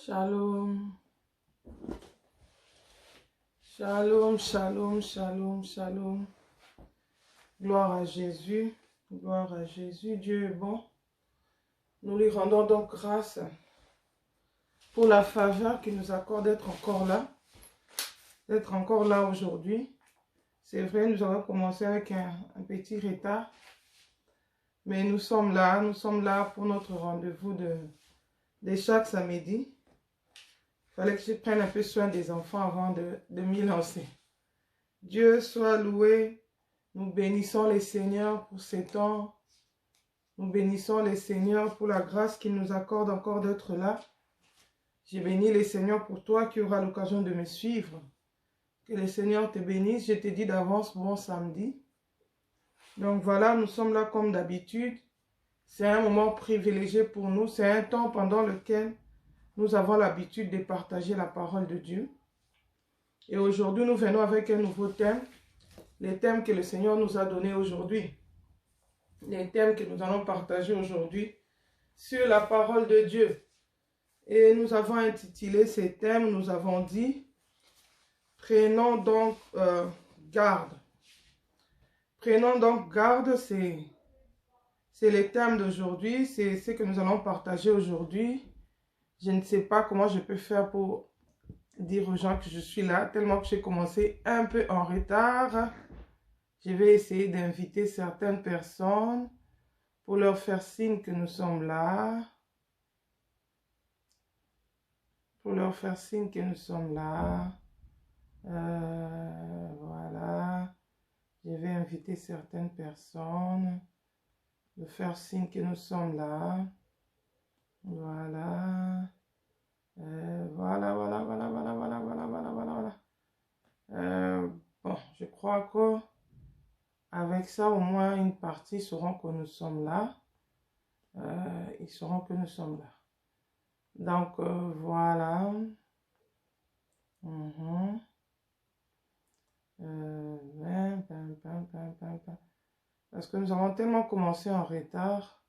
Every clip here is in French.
Shalom, shalom, shalom, shalom, shalom. Gloire à Jésus, gloire à Jésus. Dieu est bon. Nous lui rendons donc grâce pour la faveur qu'il nous accorde d'être encore là aujourd'hui. C'est vrai, nous avons commencé avec un petit retard, mais nous sommes là pour notre rendez-vous de chaque samedi. Il fallait que je prenne un peu soin des enfants avant de m'y lancer. Dieu soit loué. Nous bénissons les Seigneurs pour ces temps. Nous bénissons les Seigneurs pour la grâce qu'il nous accorde encore d'être là. J'ai béni les Seigneurs pour toi qui auras l'occasion de me suivre. Que le Seigneur te bénisse. Je te dis d'avance bon samedi. Donc voilà, nous sommes là comme d'habitude. C'est un moment privilégié pour nous. C'est un temps pendant lequel nous avons l'habitude de partager la parole de Dieu. Et aujourd'hui, nous venons avec un nouveau thème. Les thèmes que le Seigneur nous a donnés aujourd'hui. Les thèmes que nous allons partager aujourd'hui sur la parole de Dieu. Et nous avons intitulé ces thèmes, nous avons dit, prenons donc garde. Prenons donc garde, c'est les thèmes d'aujourd'hui, c'est ce que nous allons partager aujourd'hui. Je ne sais pas comment je peux faire pour dire aux gens que je suis là, tellement que j'ai commencé un peu en retard. Je vais essayer d'inviter certaines personnes pour leur faire signe que nous sommes là. Pour leur faire signe que nous sommes là. Voilà. Je vais inviter certaines personnes. De faire signe que nous sommes là. Voilà. Voilà. Bon, je crois que avec ça, au moins une partie sauront que nous sommes là. Ils sauront que nous sommes là. Donc, voilà. Parce que nous avons tellement commencé en retard.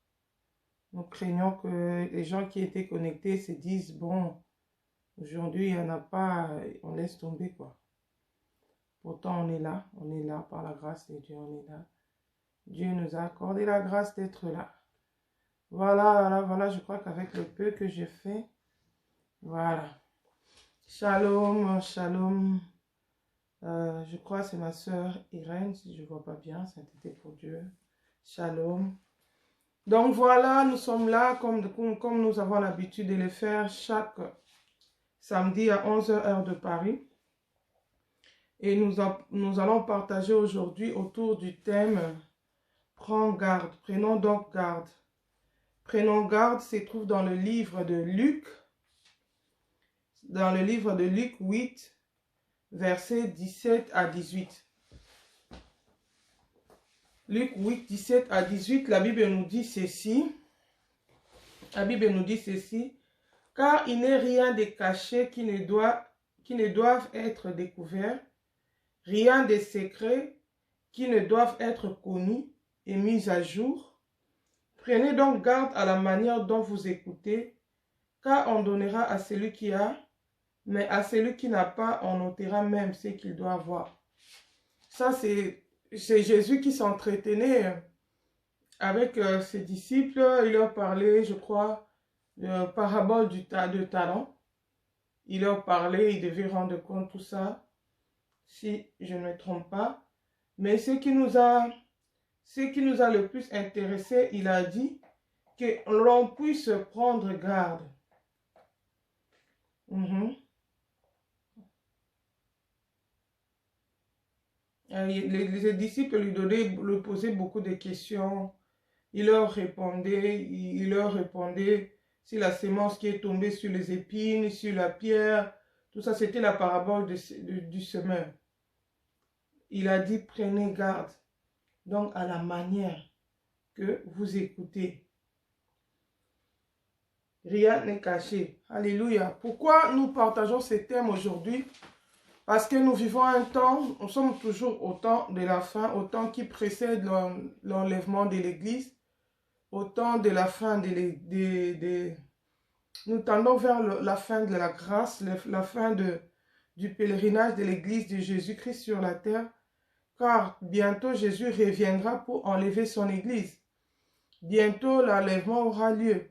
Nous craignons que les gens qui étaient connectés se disent, bon, aujourd'hui, il n'y en a pas, on laisse tomber, quoi. Pourtant, on est là par la grâce de Dieu, on est là. Dieu nous a accordé la grâce d'être là. Voilà, je crois qu'avec le peu que j'ai fait, voilà. Shalom, shalom. Je crois que c'est ma soeur Irène, si je ne vois pas bien, sainteté pour Dieu. Shalom. Donc voilà, nous sommes là comme nous avons l'habitude de le faire chaque samedi à 11h heure de Paris. Et nous allons partager aujourd'hui autour du thème « Prends garde ». Prenons donc garde. Prenons garde se trouve dans le livre de Luc. Dans le livre de Luc 8, versets 17 à 18. Luc 8, 17 à 18, la Bible nous dit ceci. La Bible nous dit ceci. Car il n'est rien de caché qui ne doivent être découverts, rien de secret qui ne doivent être connus et mis à jour. Prenez donc garde à la manière dont vous écoutez, car on donnera à celui qui a, mais à celui qui n'a pas, on ôtera même ce qu'il doit avoir. Ça, c'est Jésus qui s'entretenait avec ses disciples. Il leur parlait, je crois, de parabole de talent. Il leur parlait, il devait rendre compte tout ça, si je ne me trompe pas. Mais ce qui nous a le plus intéressé, il a dit que l'on puisse prendre garde. Les disciples lui posaient beaucoup de questions. Il leur répondait si la sémence qui est tombée sur les épines, sur la pierre, tout ça, c'était la parabole du semeur. Il a dit, prenez garde, donc à la manière que vous écoutez. Rien n'est caché. Alléluia. Pourquoi nous partageons ces thèmes aujourd'hui? Parce que nous vivons un temps, nous sommes toujours au temps de la fin, au temps qui précède l'enlèvement de l'Église, au temps de la fin nous tendons vers la fin de la grâce, la fin du pèlerinage de l'Église de Jésus-Christ sur la terre, car bientôt Jésus reviendra pour enlever son Église. Bientôt l'enlèvement aura lieu.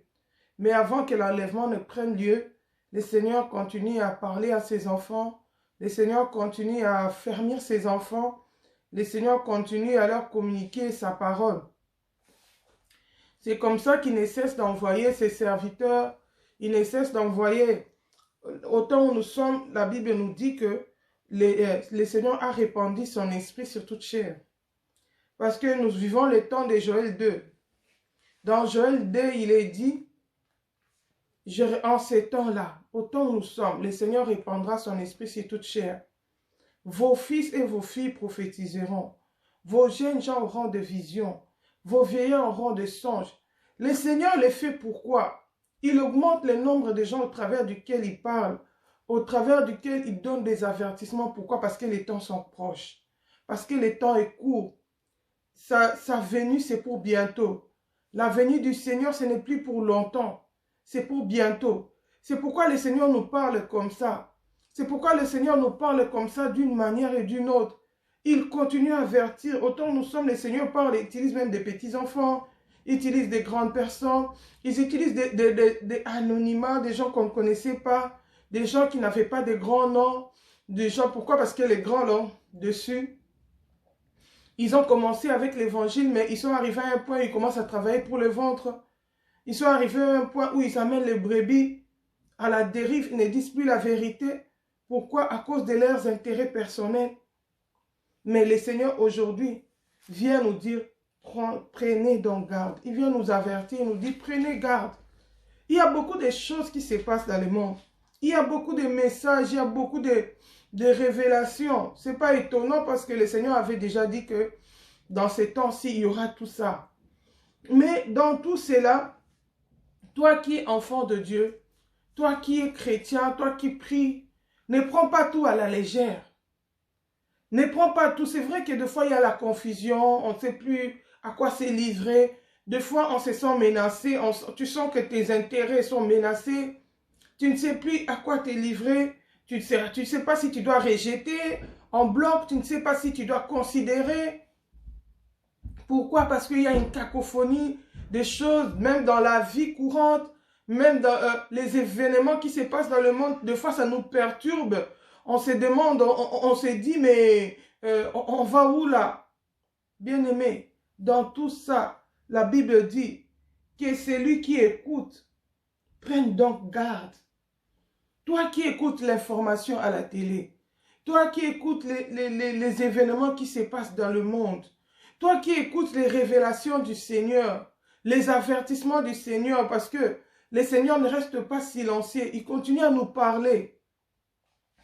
Mais avant que l'enlèvement ne prenne lieu, le Seigneur continue à parler à ses enfants, le Seigneur continue à affermir ses enfants, le Seigneur continue à leur communiquer sa parole. C'est comme ça qu'il ne cesse d'envoyer ses serviteurs, il ne cesse d'envoyer. Au temps où nous sommes, la Bible nous dit que le Seigneur a répandu son esprit sur toute chair. Parce que nous vivons le temps de Joël 2. Dans Joël 2, il est dit, en ces temps-là, au temps où nous sommes, le Seigneur répandra son esprit sur toute chair. Vos fils et vos filles prophétiseront. Vos jeunes gens auront des visions. Vos vieillards auront des songes. Le Seigneur le fait pourquoi? Il augmente le nombre de gens au travers duquel il parle, au travers duquel il donne des avertissements. Pourquoi? Parce que les temps sont proches. Parce que le temps est court. Sa venue, c'est pour bientôt. La venue du Seigneur, ce n'est plus pour longtemps. C'est pour bientôt. C'est pourquoi le Seigneur nous parle comme ça. C'est pourquoi le Seigneur nous parle comme ça d'une manière et d'une autre. Il continue à avertir. Autant nous sommes, le Seigneur parle, il utilise même des petits-enfants, il utilise des grandes personnes, ils utilisent des anonymats, des gens qu'on ne connaissait pas, des gens qui n'avaient pas de grands noms, des gens, pourquoi? Parce que les grands noms dessus, ils ont commencé avec l'évangile, mais ils sont arrivés à un point où ils commencent à travailler pour le ventre. Ils sont arrivés à un point où ils amènent les brebis à la dérive, ils ne disent plus la vérité. Pourquoi? À cause de leurs intérêts personnels. Mais le Seigneur aujourd'hui vient nous dire, prenez donc garde. Il vient nous avertir, il nous dit, prenez garde. Il y a beaucoup de choses qui se passent dans le monde. Il y a beaucoup de messages, il y a beaucoup de révélations. Ce n'est pas étonnant parce que le Seigneur avait déjà dit que dans ces temps-ci, il y aura tout ça. Mais dans tout cela, toi qui es enfant de Dieu, toi qui es chrétien, toi qui pries, ne prends pas tout à la légère. Ne prends pas tout. C'est vrai que des fois, il y a la confusion, on ne sait plus à quoi c'est livré. Des fois, on se sent menacé, tu sens que tes intérêts sont menacés. Tu ne sais plus à quoi t'es livré. Tu ne sais pas si tu dois rejeter en bloc, tu ne sais pas si tu dois considérer. Pourquoi? Parce qu'il y a une cacophonie des choses, même dans la vie courante, même dans les événements qui se passent dans le monde. Des fois, ça nous perturbe. On se demande, on se dit, mais on va où là? Bien-aimé, dans tout ça, la Bible dit que celui qui écoute, prenne donc garde. Toi qui écoutes l'information à la télé, toi qui écoutes les événements qui se passent dans le monde, toi qui écoutes les révélations du Seigneur, les avertissements du Seigneur, parce que le Seigneur ne reste pas silencieux, il continue à nous parler.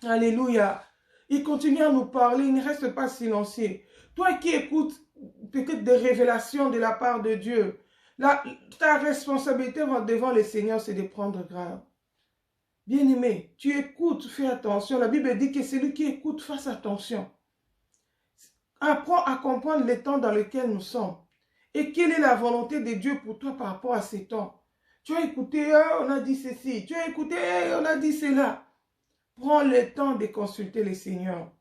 Alléluia. Il continue à nous parler, il ne reste pas silencieux. Toi qui écoutes peut-être des révélations de la part de Dieu, ta responsabilité devant le Seigneur, c'est de prendre garde. Bien-aimé, tu écoutes, fais attention. La Bible dit que celui qui écoute, fasse attention. Apprends à comprendre les temps dans lesquels nous sommes. Et quelle est la volonté de Dieu pour toi par rapport à ces temps. Tu as écouté, on a dit ceci. Tu as écouté, on a dit cela. Prends le temps de consulter le Seigneur.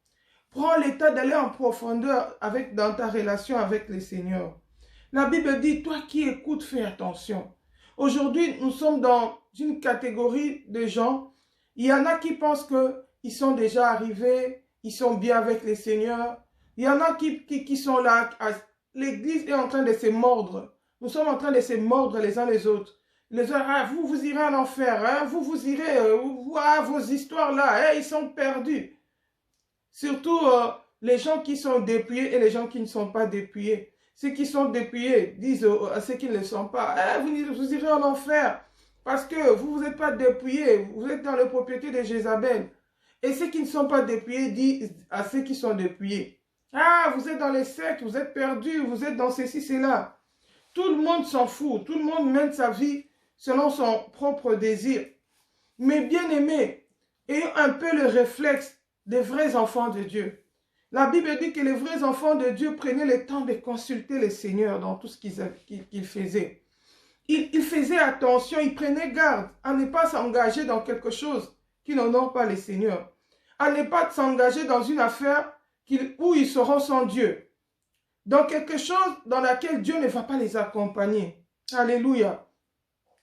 Prends le temps d'aller en profondeur dans ta relation avec le Seigneur. La Bible dit, toi qui écoutes, fais attention. Aujourd'hui, nous sommes dans une catégorie de gens. Il y en a qui pensent qu'ils sont déjà arrivés, ils sont bien avec le Seigneur. Il y en a qui sont là. L'Église est en train de se mordre. Nous sommes en train de se mordre les uns les autres. Les uns, vous irez en enfer, vous irez, vos histoires là, ils sont perdus. Surtout les gens qui sont dépouillés et les gens qui ne sont pas dépouillés. Ceux qui sont dépouillés disent à ceux qui ne le sont pas, vous irez en enfer. Parce que vous n'êtes pas dépouillés, vous êtes dans la propriété de Jézabel. Et ceux qui ne sont pas dépouillés disent à ceux qui sont dépouillés, vous êtes dans les sectes, vous êtes perdus, vous êtes dans ceci, cela. Tout le monde s'en fout, tout le monde mène sa vie selon son propre désir. Mais bien aimé, ayons un peu le réflexe des vrais enfants de Dieu. La Bible dit que les vrais enfants de Dieu prenaient le temps de consulter le Seigneur dans tout ce qu'ils faisaient. il faisait attention, il prenait garde à ne pas s'engager dans quelque chose qui n'honore pas les seigneurs, à ne pas s'engager dans une affaire où ils seront sans Dieu, dans quelque chose dans laquelle Dieu ne va pas les accompagner. Alléluia.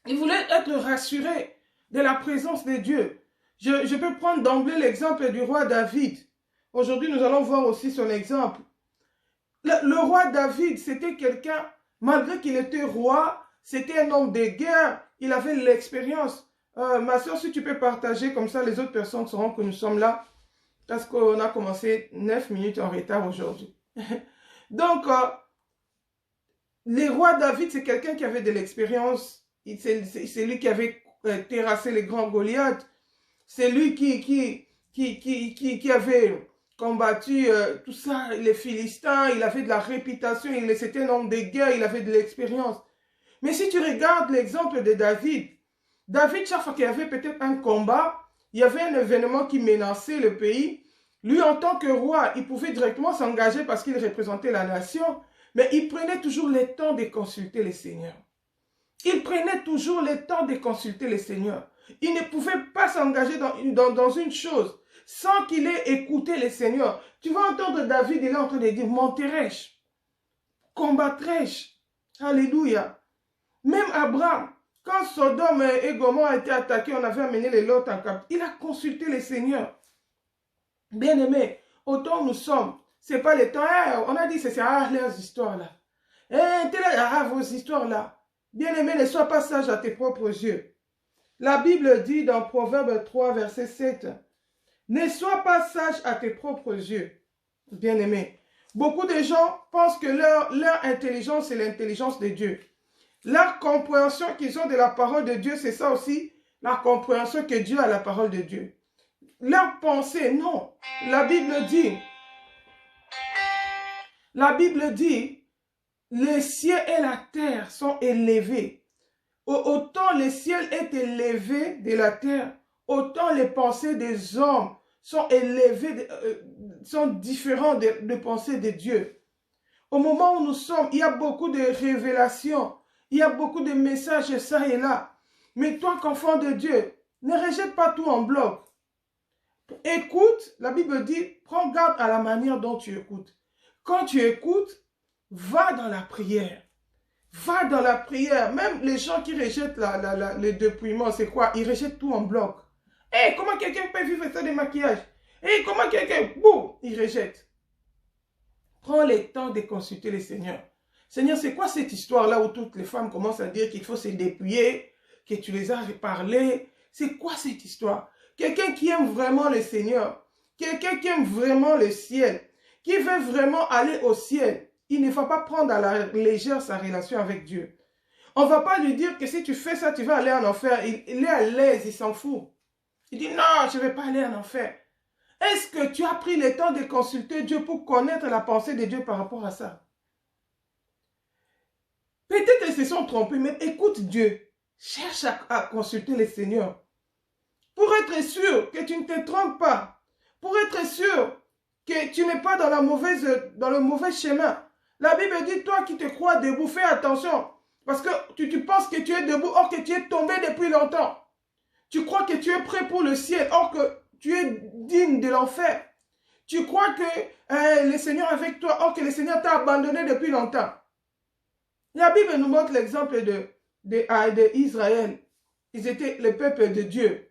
Il voulait être rassuré de la présence de Dieu. Je peux prendre d'emblée l'exemple du roi David. Aujourd'hui, nous allons voir aussi son exemple. Le roi David, c'était quelqu'un, malgré qu'il était roi, c'était un homme de guerre, il avait l'expérience. Ma soeur, si tu peux partager, comme ça les autres personnes sauront que nous sommes là, parce qu'on a commencé 9 minutes en retard aujourd'hui. Donc, le roi David, c'est quelqu'un qui avait de l'expérience, c'est lui qui avait terrassé les grands Goliath, c'est lui qui avait combattu tout ça, les Philistins, il avait de la réputation, c'était un homme de guerre, il avait de l'expérience. Mais si tu regardes l'exemple de David, chaque fois qu'il y avait peut-être un combat, il y avait un événement qui menaçait le pays, lui en tant que roi, il pouvait directement s'engager parce qu'il représentait la nation, mais il prenait toujours le temps de consulter les seigneurs. Il prenait toujours le temps de consulter les seigneurs. Il ne pouvait pas s'engager dans une chose sans qu'il ait écouté les seigneurs. Tu vas entendre David, il est en train de dire, monterai-je, combattrai-je. Alléluia. Même Abraham, quand Sodome et Gomorrhe ont été attaqués, on avait amené les Lot en captivité. Il a consulté les seigneurs. Bien aimé, autant nous sommes, c'est pas le temps, on a dit c'est leurs histoires là. Vos histoires là. Bien aimé, ne sois pas sage à tes propres yeux. La Bible dit dans Proverbe 3, verset 7, ne sois pas sage à tes propres yeux. Bien aimé, beaucoup de gens pensent que leur intelligence est l'intelligence de Dieu. La compréhension qu'ils ont de la parole de Dieu, c'est ça aussi, la compréhension que Dieu a de la parole de Dieu. Leur pensée, non. La Bible dit, les cieux et la terre sont élevés. Autant le ciel est élevé de la terre, autant les pensées des hommes sont élevées, sont différentes des pensées de Dieu. Au moment où nous sommes, il y a beaucoup de révélations. Il y a beaucoup de messages ça et là. Mais toi, qu'enfant de Dieu, ne rejette pas tout en bloc. Écoute, la Bible dit, prends garde à la manière dont tu écoutes. Quand tu écoutes, va dans la prière. Va dans la prière. Même les gens qui rejettent le dépouillement, c'est quoi? Ils rejettent tout en bloc. Comment quelqu'un peut vivre ça de maquillage? Comment quelqu'un... Boum, ils rejettent. Prends le temps de consulter le Seigneur. Seigneur, c'est quoi cette histoire-là où toutes les femmes commencent à dire qu'il faut se dépouiller, que tu les as parlé? C'est quoi cette histoire? Quelqu'un qui aime vraiment le Seigneur, quelqu'un qui aime vraiment le ciel, qui veut vraiment aller au ciel, il ne va pas prendre à la légère sa relation avec Dieu. On ne va pas lui dire que si tu fais ça, tu vas aller en enfer. Il est à l'aise, il s'en fout. Il dit non, je ne vais pas aller en enfer. Est-ce que tu as pris le temps de consulter Dieu pour connaître la pensée de Dieu par rapport à ça? Peut-être qu'ils se sont trompés, mais écoute Dieu. Cherche à consulter le Seigneur. Pour être sûr que tu ne te trompes pas. Pour être sûr que tu n'es pas dans le mauvais chemin. La Bible dit, toi qui te crois debout, fais attention. Parce que tu penses que tu es debout, or que tu es tombé depuis longtemps. Tu crois que tu es prêt pour le ciel, or que tu es digne de l'enfer. Tu crois que le Seigneur est avec toi, or que le Seigneur t'a abandonné depuis longtemps. La Bible nous montre l'exemple d'Israël. Ils étaient le peuple de Dieu.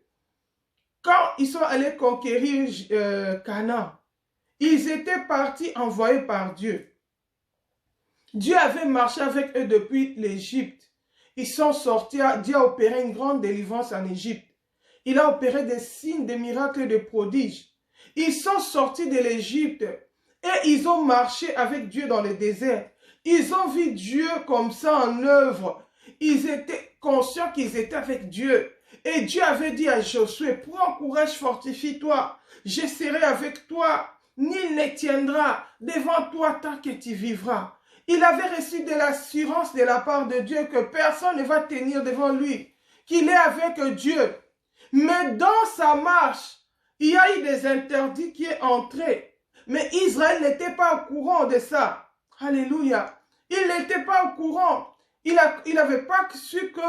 Quand ils sont allés conquérir Canaan, ils étaient partis envoyés par Dieu. Dieu avait marché avec eux depuis l'Égypte. Ils sont sortis, Dieu a opéré une grande délivrance en Égypte. Il a opéré des signes, des miracles, des prodiges. Ils sont sortis de l'Égypte et ils ont marché avec Dieu dans le désert. Ils ont vu Dieu comme ça en œuvre. Ils étaient conscients qu'ils étaient avec Dieu. Et Dieu avait dit à Josué, prends courage, fortifie-toi. Je serai avec toi. Nul ne tiendra devant toi tant que tu vivras. Il avait reçu de l'assurance de la part de Dieu que personne ne va tenir devant lui. Qu'il est avec Dieu. Mais dans sa marche, il y a eu des interdits qui est entré. Mais Israël n'était pas au courant de ça. Alléluia. Il n'était pas au courant. Il n'avait pas su que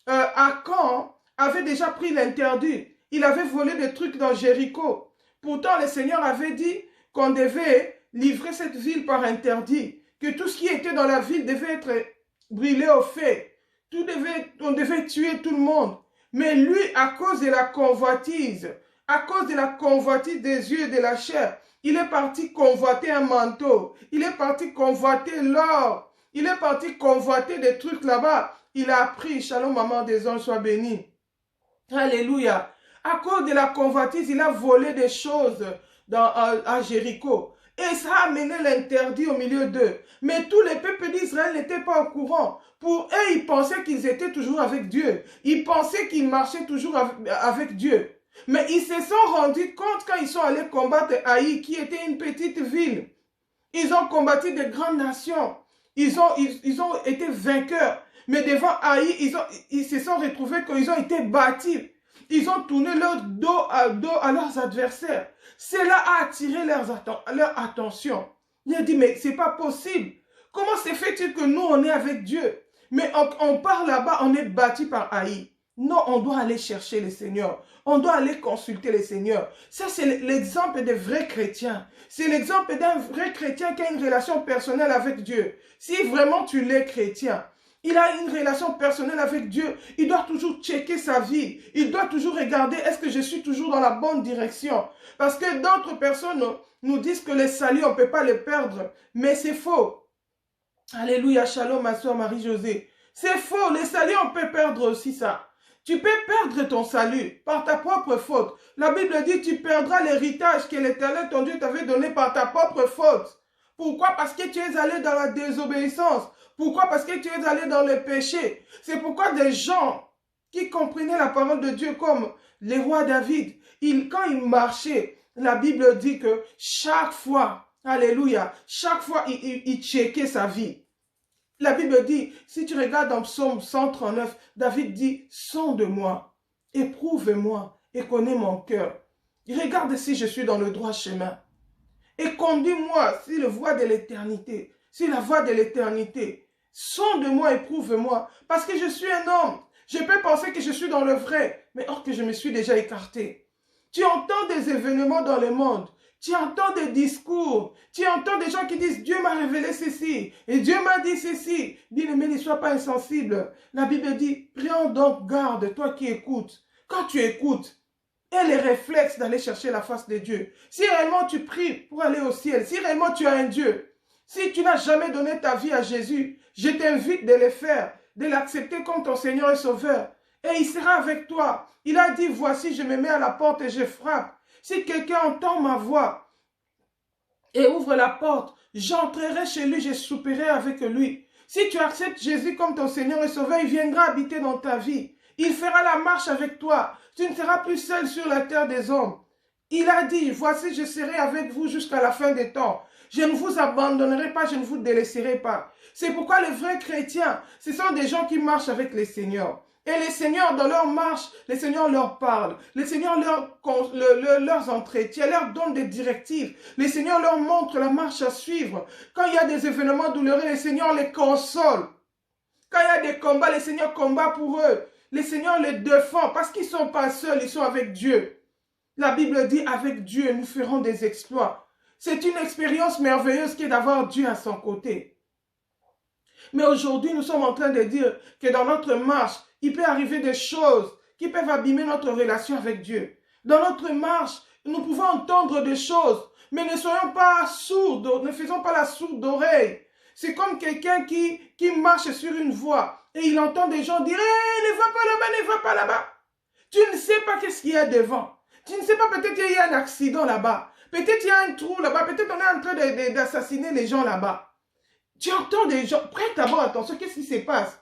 Akan avait déjà pris l'interdit. Il avait volé des trucs dans Jéricho. Pourtant, le Seigneur avait dit qu'on devait livrer cette ville par interdit, que tout ce qui était dans la ville devait être brûlé au feu. On devait tuer tout le monde. Mais lui, à cause de la convoitise des yeux et de la chair, il est parti convoiter un manteau. Il est parti convoiter l'or. Il est parti convoiter des trucs là-bas. Il a appris, shalom maman des anges, sois béni. Alléluia. À cause de la convoitise, il a volé des choses à Jéricho. Et ça a amené l'interdit au milieu d'eux. Mais tous les peuples d'Israël n'étaient pas au courant. Pour eux, ils pensaient qu'ils étaient toujours avec Dieu. Ils pensaient qu'ils marchaient toujours avec Dieu. Mais ils se sont rendus compte quand ils sont allés combattre Haï, qui était une petite ville. Ils ont combattu de grandes nations. Ils ont été vainqueurs. Mais devant Haï, ils se sont retrouvés qu'ils ont été battus. Ils ont tourné leur dos à leurs adversaires. Cela a attiré leur attention. Il a dit, mais c'est pas possible. Comment se fait-il que nous, on est avec Dieu? Mais on part là-bas, on est battu par Haï. Non, on doit aller chercher le Seigneur. On doit aller consulter le Seigneur. Ça, c'est l'exemple des vrais chrétiens. C'est l'exemple d'un vrai chrétien qui a une relation personnelle avec Dieu. Si vraiment tu l'es chrétien, il a une relation personnelle avec Dieu. Il doit toujours checker sa vie. Il doit toujours regarder, est-ce que je suis toujours dans la bonne direction? Parce que d'autres personnes nous disent que le salut, on ne peut pas le perdre. Mais c'est faux. Alléluia, shalom, ma soeur Marie-Josée. C'est faux, le salut, on peut perdre aussi ça. Tu peux perdre ton salut par ta propre faute. La Bible dit, tu perdras l'héritage que l'Éternel, ton Dieu, t'avait donné par ta propre faute. Pourquoi? Parce que tu es allé dans la désobéissance. Pourquoi? Parce que tu es allé dans le péché. C'est pourquoi des gens qui comprenaient la parole de Dieu comme les rois David, quand ils marchaient, la Bible dit que chaque fois, alléluia, chaque fois, il checkait sa vie. La Bible dit, si tu regardes dans Psaume 139, David dit, sonde-moi, éprouve-moi et connais mon cœur. Regarde si je suis dans le droit chemin. Et conduis-moi sur la voie de l'éternité. Sur la voie de l'éternité. Sonde-moi, éprouve-moi. Parce que je suis un homme. Je peux penser que je suis dans le vrai. Mais or que je me suis déjà écarté. Tu entends des événements dans le monde. Tu entends des discours. Tu entends des gens qui disent, Dieu m'a révélé ceci. Et Dieu m'a dit ceci. Bien-aimé, ne sois pas insensible. La Bible dit, prends donc garde, toi qui écoutes. Quand tu écoutes, et les réflexes d'aller chercher la face de Dieu. Si réellement tu pries pour aller au ciel, si réellement tu as un Dieu, si tu n'as jamais donné ta vie à Jésus, je t'invite de le faire, de l'accepter comme ton Seigneur et Sauveur. Et il sera avec toi. Il a dit, voici, je me mets à la porte et je frappe. Si quelqu'un entend ma voix et ouvre la porte, j'entrerai chez lui, je souperai avec lui. Si tu acceptes Jésus comme ton Seigneur et Sauveur, il viendra habiter dans ta vie. Il fera la marche avec toi. Tu ne seras plus seul sur la terre des hommes. Il a dit, voici, je serai avec vous jusqu'à la fin des temps. Je ne vous abandonnerai pas, je ne vous délaisserai pas. C'est pourquoi les vrais chrétiens, ce sont des gens qui marchent avec les seigneurs. Et les seigneurs, dans leur marche, les seigneurs leur parlent. Les seigneurs leurs entretiens, leur donnent des directives. Les seigneurs leur montrent la marche à suivre. Quand il y a des événements douloureux, les seigneurs les consolent. Quand il y a des combats, les seigneurs combattent pour eux. Les seigneurs les défendent parce qu'ils ne sont pas seuls, ils sont avec Dieu. La Bible dit, avec Dieu, nous ferons des exploits. C'est une expérience merveilleuse qui est d'avoir Dieu à son côté. Mais aujourd'hui, nous sommes en train de dire que dans notre marche, il peut arriver des choses qui peuvent abîmer notre relation avec Dieu. Dans notre marche, nous pouvons entendre des choses, mais ne soyons pas sourds, ne faisons pas la sourde oreille. C'est comme quelqu'un qui marche sur une voie et il entend des gens dire hey, ne va pas là-bas, ne va pas là-bas. Tu ne sais pas qu'est-ce qu'il y a devant. Tu ne sais pas, peut-être qu'il y a un accident là-bas. Peut-être il y a un trou là-bas. Peut-être on est en train d'assassiner les gens là-bas. Tu entends des gens. Prête d'abord attention, qu'est-ce qui se passe?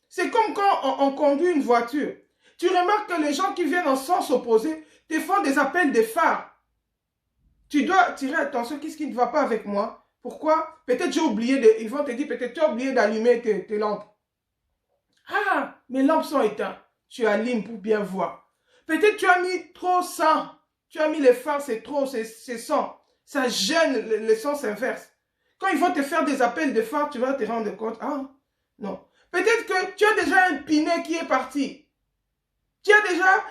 C'est comme quand on conduit une voiture. Tu remarques que les gens qui viennent en sens opposé te font des appels de phare. Tu dois tirer attention, qu'est-ce qui ne va pas avec moi? Pourquoi? Peut-être j'ai oublié, ils vont te dire, peut-être tu as oublié d'allumer tes lampes. Ah, mes lampes sont éteintes. Tu allumes pour bien voir. Peut-être tu as mis trop sang. Tu as mis les phares, c'est trop, c'est sang. Ça gêne le sens inverse. Quand ils vont te faire des appels de phare, tu vas te rendre compte. Ah, non. Peut-être que tu as déjà un pinet qui est parti. Tu as déjà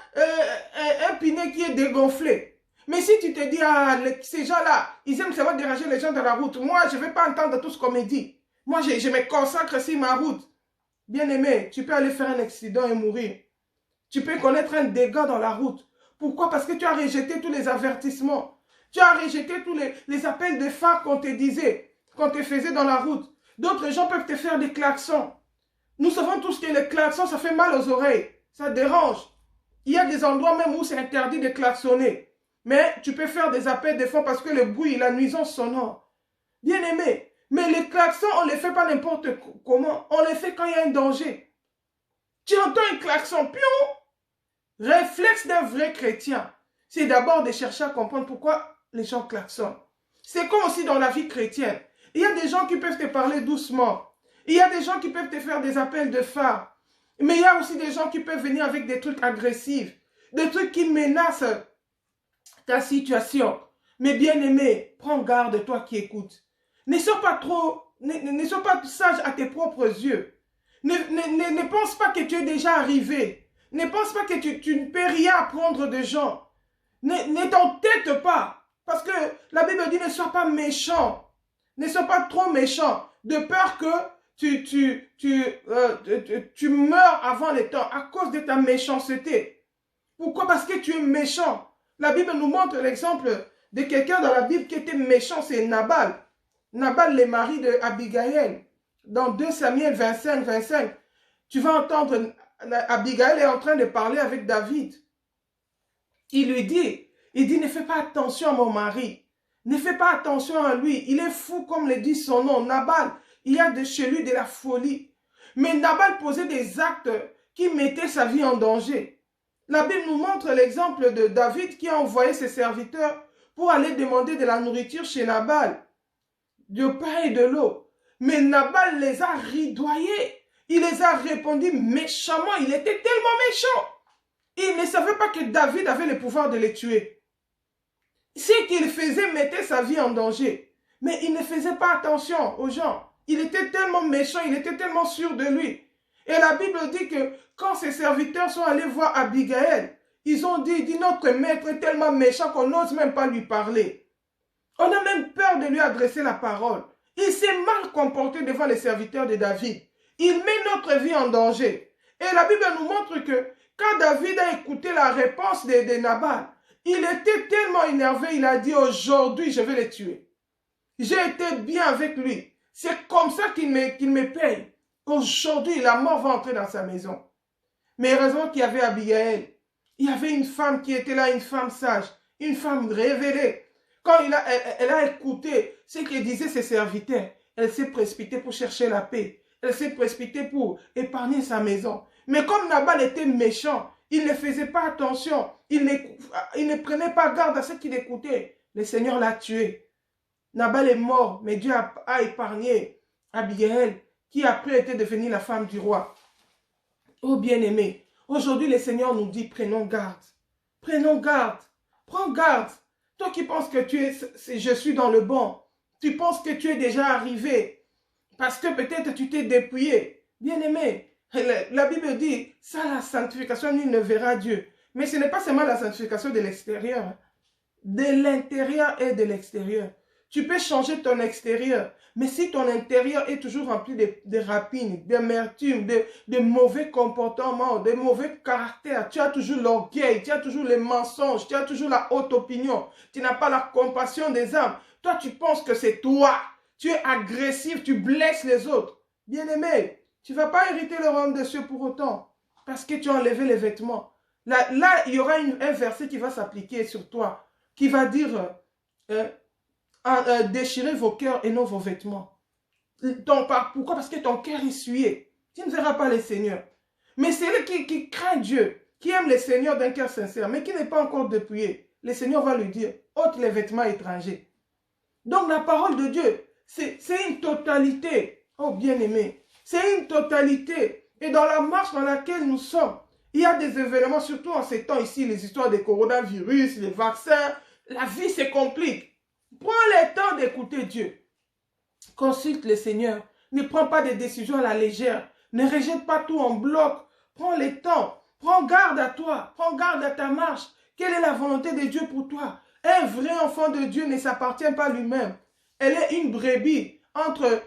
un pinet qui est dégonflé. Mais si tu te dis, ah, ces gens-là, ils aiment seulement déranger les gens dans la route. Moi, je ne vais pas entendre tout ce qu'on me dit. Moi, je me consacre sur ma route. Bien-aimé, tu peux aller faire un accident et mourir. Tu peux connaître un dégât dans la route. Pourquoi? Parce que tu as rejeté tous les avertissements. Tu as rejeté tous les appels de phare qu'on te disait, qu'on te faisait dans la route. D'autres gens peuvent te faire des klaxons. Nous savons tous que les klaxons, ça fait mal aux oreilles. Ça dérange. Il y a des endroits même où c'est interdit de klaxonner. Mais tu peux faire des appels de phare parce que le bruit, la nuisance sonore. Bien aimé. Mais les klaxons, on ne les fait pas n'importe comment. On les fait quand il y a un danger. Tu entends un klaxon, pion. Réflexe d'un vrai chrétien, c'est d'abord de chercher à comprendre pourquoi les gens klaxonnent. C'est comme aussi dans la vie chrétienne. Il y a des gens qui peuvent te parler doucement. Il y a des gens qui peuvent te faire des appels de phare. Mais il y a aussi des gens qui peuvent venir avec des trucs agressifs. Des trucs qui menacent ta situation. Mais bien aimé, prends garde toi qui écoutes. Ne sois pas trop, ne sois pas sage à tes propres yeux. Ne pense pas que tu es déjà arrivé. Ne pense pas que tu ne peux rien apprendre de gens. Ne t'entête pas. Parce que la Bible dit ne sois pas méchant. Ne sois pas trop méchant. De peur que tu meurs avant le temps à cause de ta méchanceté. Pourquoi? Parce que tu es méchant. La Bible nous montre l'exemple de quelqu'un dans la Bible qui était méchant, c'est Nabal. Nabal, le mari d'Abigaïl. Dans 2 Samuel 25, 25, tu vas entendre Abigaïl est en train de parler avec David. Il dit, ne fais pas attention à mon mari. Ne fais pas attention à lui. Il est fou comme le dit son nom. Nabal, il y a de chez lui de la folie. Mais Nabal posait des actes qui mettaient sa vie en danger. La Bible nous montre l'exemple de David qui a envoyé ses serviteurs pour aller demander de la nourriture chez Nabal, du pain et de l'eau. Mais Nabal les a ridoyés. Il les a répondu méchamment. Il était tellement méchant. Il ne savait pas que David avait le pouvoir de les tuer. Ce qu'il faisait mettait sa vie en danger. Mais il ne faisait pas attention aux gens. Il était tellement méchant, il était tellement sûr de lui. Et la Bible dit que quand ses serviteurs sont allés voir Abigaïl, ils ont dit notre maître est tellement méchant qu'on n'ose même pas lui parler. On a même peur de lui adresser la parole. Il s'est mal comporté devant les serviteurs de David. Il met notre vie en danger. Et la Bible nous montre que quand David a écouté la réponse de Nabal, il était tellement énervé, il a dit aujourd'hui je vais le tuer. J'ai été bien avec lui. C'est comme ça qu'il me paye. Aujourd'hui la mort va entrer dans sa maison. Mais heureusement qu'il y avait Abigaïl. Il y avait une femme qui était là, une femme sage, une femme révélée. Quand elle a écouté ce que disaient ses serviteurs, elle s'est précipitée pour chercher la paix. Elle s'est précipitée pour épargner sa maison. Mais comme Nabal était méchant, il ne faisait pas attention. Il ne prenait pas garde à ce qu'il écoutait. Le Seigneur l'a tué. Nabal est mort, mais Dieu a épargné Abigaïl, qui après était devenue la femme du roi. Oh bien-aimé, aujourd'hui le Seigneur nous dit prenons garde. Prenons garde. Prends garde. Toi qui penses que je suis dans le bon. Tu penses que tu es déjà arrivé. Parce que peut-être tu t'es dépouillé. Bien-aimé, la Bible dit, ça la sanctification, nul ne verra Dieu. Mais ce n'est pas seulement la sanctification de l'extérieur. De l'intérieur et de l'extérieur. Tu peux changer ton extérieur. Mais si ton intérieur est toujours rempli de rapines, d'amertume, de mauvais comportements, de mauvais caractères, tu as toujours l'orgueil, tu as toujours les mensonges, tu as toujours la haute opinion, tu n'as pas la compassion des âmes. Toi, tu penses que c'est toi. Tu es agressif, tu blesses les autres. Bien-aimé, tu ne vas pas hériter le royaume des cieux pour autant. Parce que tu as enlevé les vêtements. Là il y aura un verset qui va s'appliquer sur toi. Qui va dire, déchirez vos cœurs et non vos vêtements. Pourquoi? Parce que ton cœur est souillé. Tu ne verras pas le Seigneur. Mais celui qui craint Dieu, qui aime le Seigneur d'un cœur sincère, mais qui n'est pas encore dépouillé, le Seigneur va lui dire, ôte les vêtements étrangers. Donc la parole de Dieu, c'est une totalité. Oh bien-aimé, c'est une totalité. Et dans la marche dans laquelle nous sommes, il y a des événements, surtout en ces temps ici, les histoires des coronavirus, les vaccins, la vie se complique. Prends le temps d'écouter Dieu. Consulte le Seigneur. Ne prends pas des décisions à la légère. Ne rejette pas tout en bloc. Prends le temps. Prends garde à toi. Prends garde à ta marche. Quelle est la volonté de Dieu pour toi? Un vrai enfant de Dieu ne s'appartient pas lui-même. Elle est une brebis entre,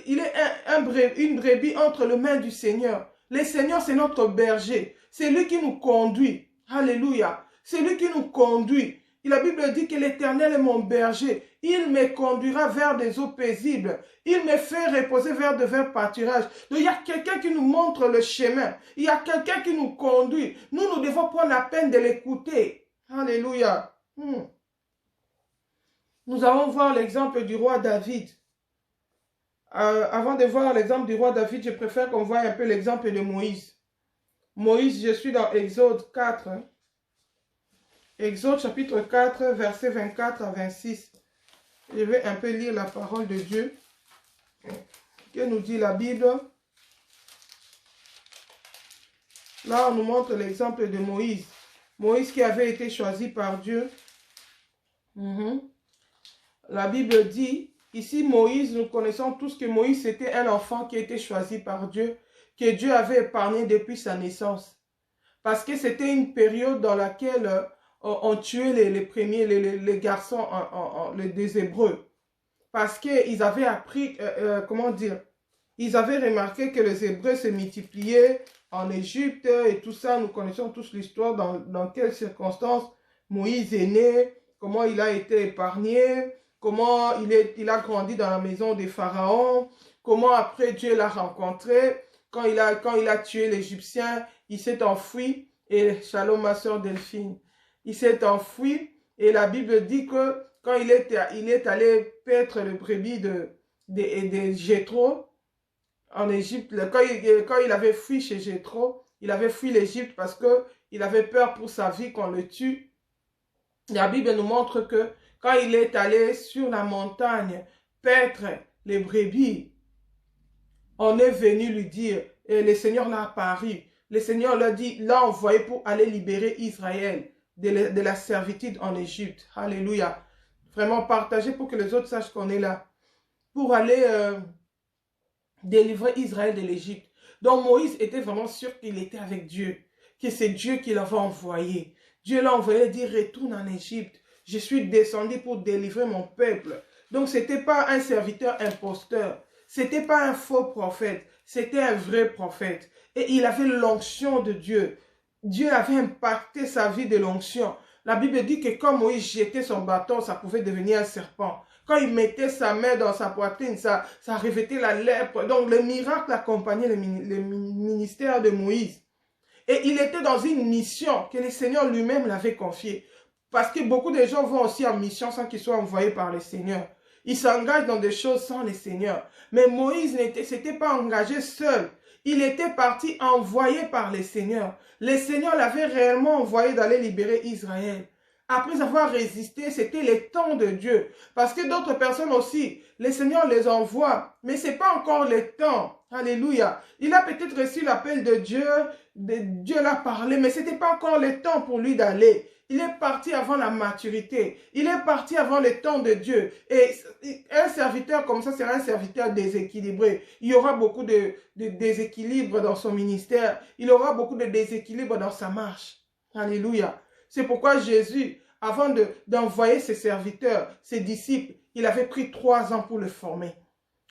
il est une brebis entre les mains du Seigneur. Le Seigneur, c'est notre berger. C'est lui qui nous conduit. Alléluia. C'est lui qui nous conduit. Et la Bible dit que l'Éternel est mon berger. Il me conduira vers des eaux paisibles. Il me fait reposer vers de verts pâturages. Donc il y a quelqu'un qui nous montre le chemin. Il y a quelqu'un qui nous conduit. Nous devons prendre la peine de l'écouter. Alléluia. Nous allons voir l'exemple du roi David. Avant de voir l'exemple du roi David, je préfère qu'on voie un peu l'exemple de Moïse. Moïse, je suis dans Exode 4. Exode chapitre 4, versets 24 à 26. Je vais un peu lire la parole de Dieu. Que nous dit la Bible? Là, on nous montre l'exemple de Moïse. Moïse qui avait été choisi par Dieu. La Bible dit, ici Moïse, nous connaissons tous que Moïse était un enfant qui a été choisi par Dieu, que Dieu avait épargné depuis sa naissance. Parce que c'était une période dans laquelle on tuait les premiers, les garçons des Hébreux. Parce qu'ils avaient appris, comment dire, ils avaient remarqué que les Hébreux se multipliaient en Égypte et tout ça. Nous connaissons tous l'histoire dans quelles circonstances Moïse est né, comment il a été épargné, comment il a grandi dans la maison des pharaons, comment après Dieu l'a rencontré. Quand il a tué l'Égyptien, il s'est enfui. Et shalom ma soeur Delphine. Il s'est enfui et la Bible dit que quand il est allé paître le brebis de Jéthro en Égypte, quand il avait fui chez Jéthro, il avait fui l'Égypte parce qu'il avait peur pour sa vie qu'on le tue. La Bible nous montre que quand il est allé sur la montagne paître les brebis, on est venu lui dire, et le Seigneur l'a apparu. Le Seigneur l'a envoyé pour aller libérer Israël de la servitude en Égypte. Alléluia. Vraiment partager pour que les autres sachent qu'on est là. Pour aller délivrer Israël de l'Égypte. Donc Moïse était vraiment sûr qu'il était avec Dieu. Que c'est Dieu qui l'avait envoyé. Dieu l'a envoyé dire retourne en Égypte. Je suis descendu pour délivrer mon peuple. Donc ce n'était pas un serviteur imposteur. Ce n'était pas un faux prophète. C'était un vrai prophète. Et il avait l'onction de Dieu. Dieu avait impacté sa vie de l'onction. La Bible dit que quand Moïse jetait son bâton, ça pouvait devenir un serpent. Quand il mettait sa main dans sa poitrine, ça revêtait la lèpre. Donc le miracle accompagnait le ministère de Moïse. Et il était dans une mission que le Seigneur lui-même l'avait confiée. Parce que beaucoup de gens vont aussi en mission sans qu'ils soient envoyés par le Seigneur. Ils s'engagent dans des choses sans le Seigneur. Mais Moïse ne s'était pas engagé seul. Il était parti envoyé par le Seigneur. Le Seigneur l'avait réellement envoyé d'aller libérer Israël. Après avoir résisté, c'était le temps de Dieu. Parce que d'autres personnes aussi, le Seigneur les envoie, mais ce n'est pas encore le temps. Alléluia. Il a peut-être reçu l'appel de Dieu l'a parlé, mais ce n'était pas encore le temps pour lui d'aller. Il est parti avant la maturité. Il est parti avant le temps de Dieu. Et un serviteur comme ça sera un serviteur déséquilibré. Il y aura beaucoup de déséquilibre dans son ministère. Il aura beaucoup de déséquilibre dans sa marche. Alléluia. C'est pourquoi Jésus, avant d'envoyer ses serviteurs, ses disciples, il avait pris 3 ans pour les former.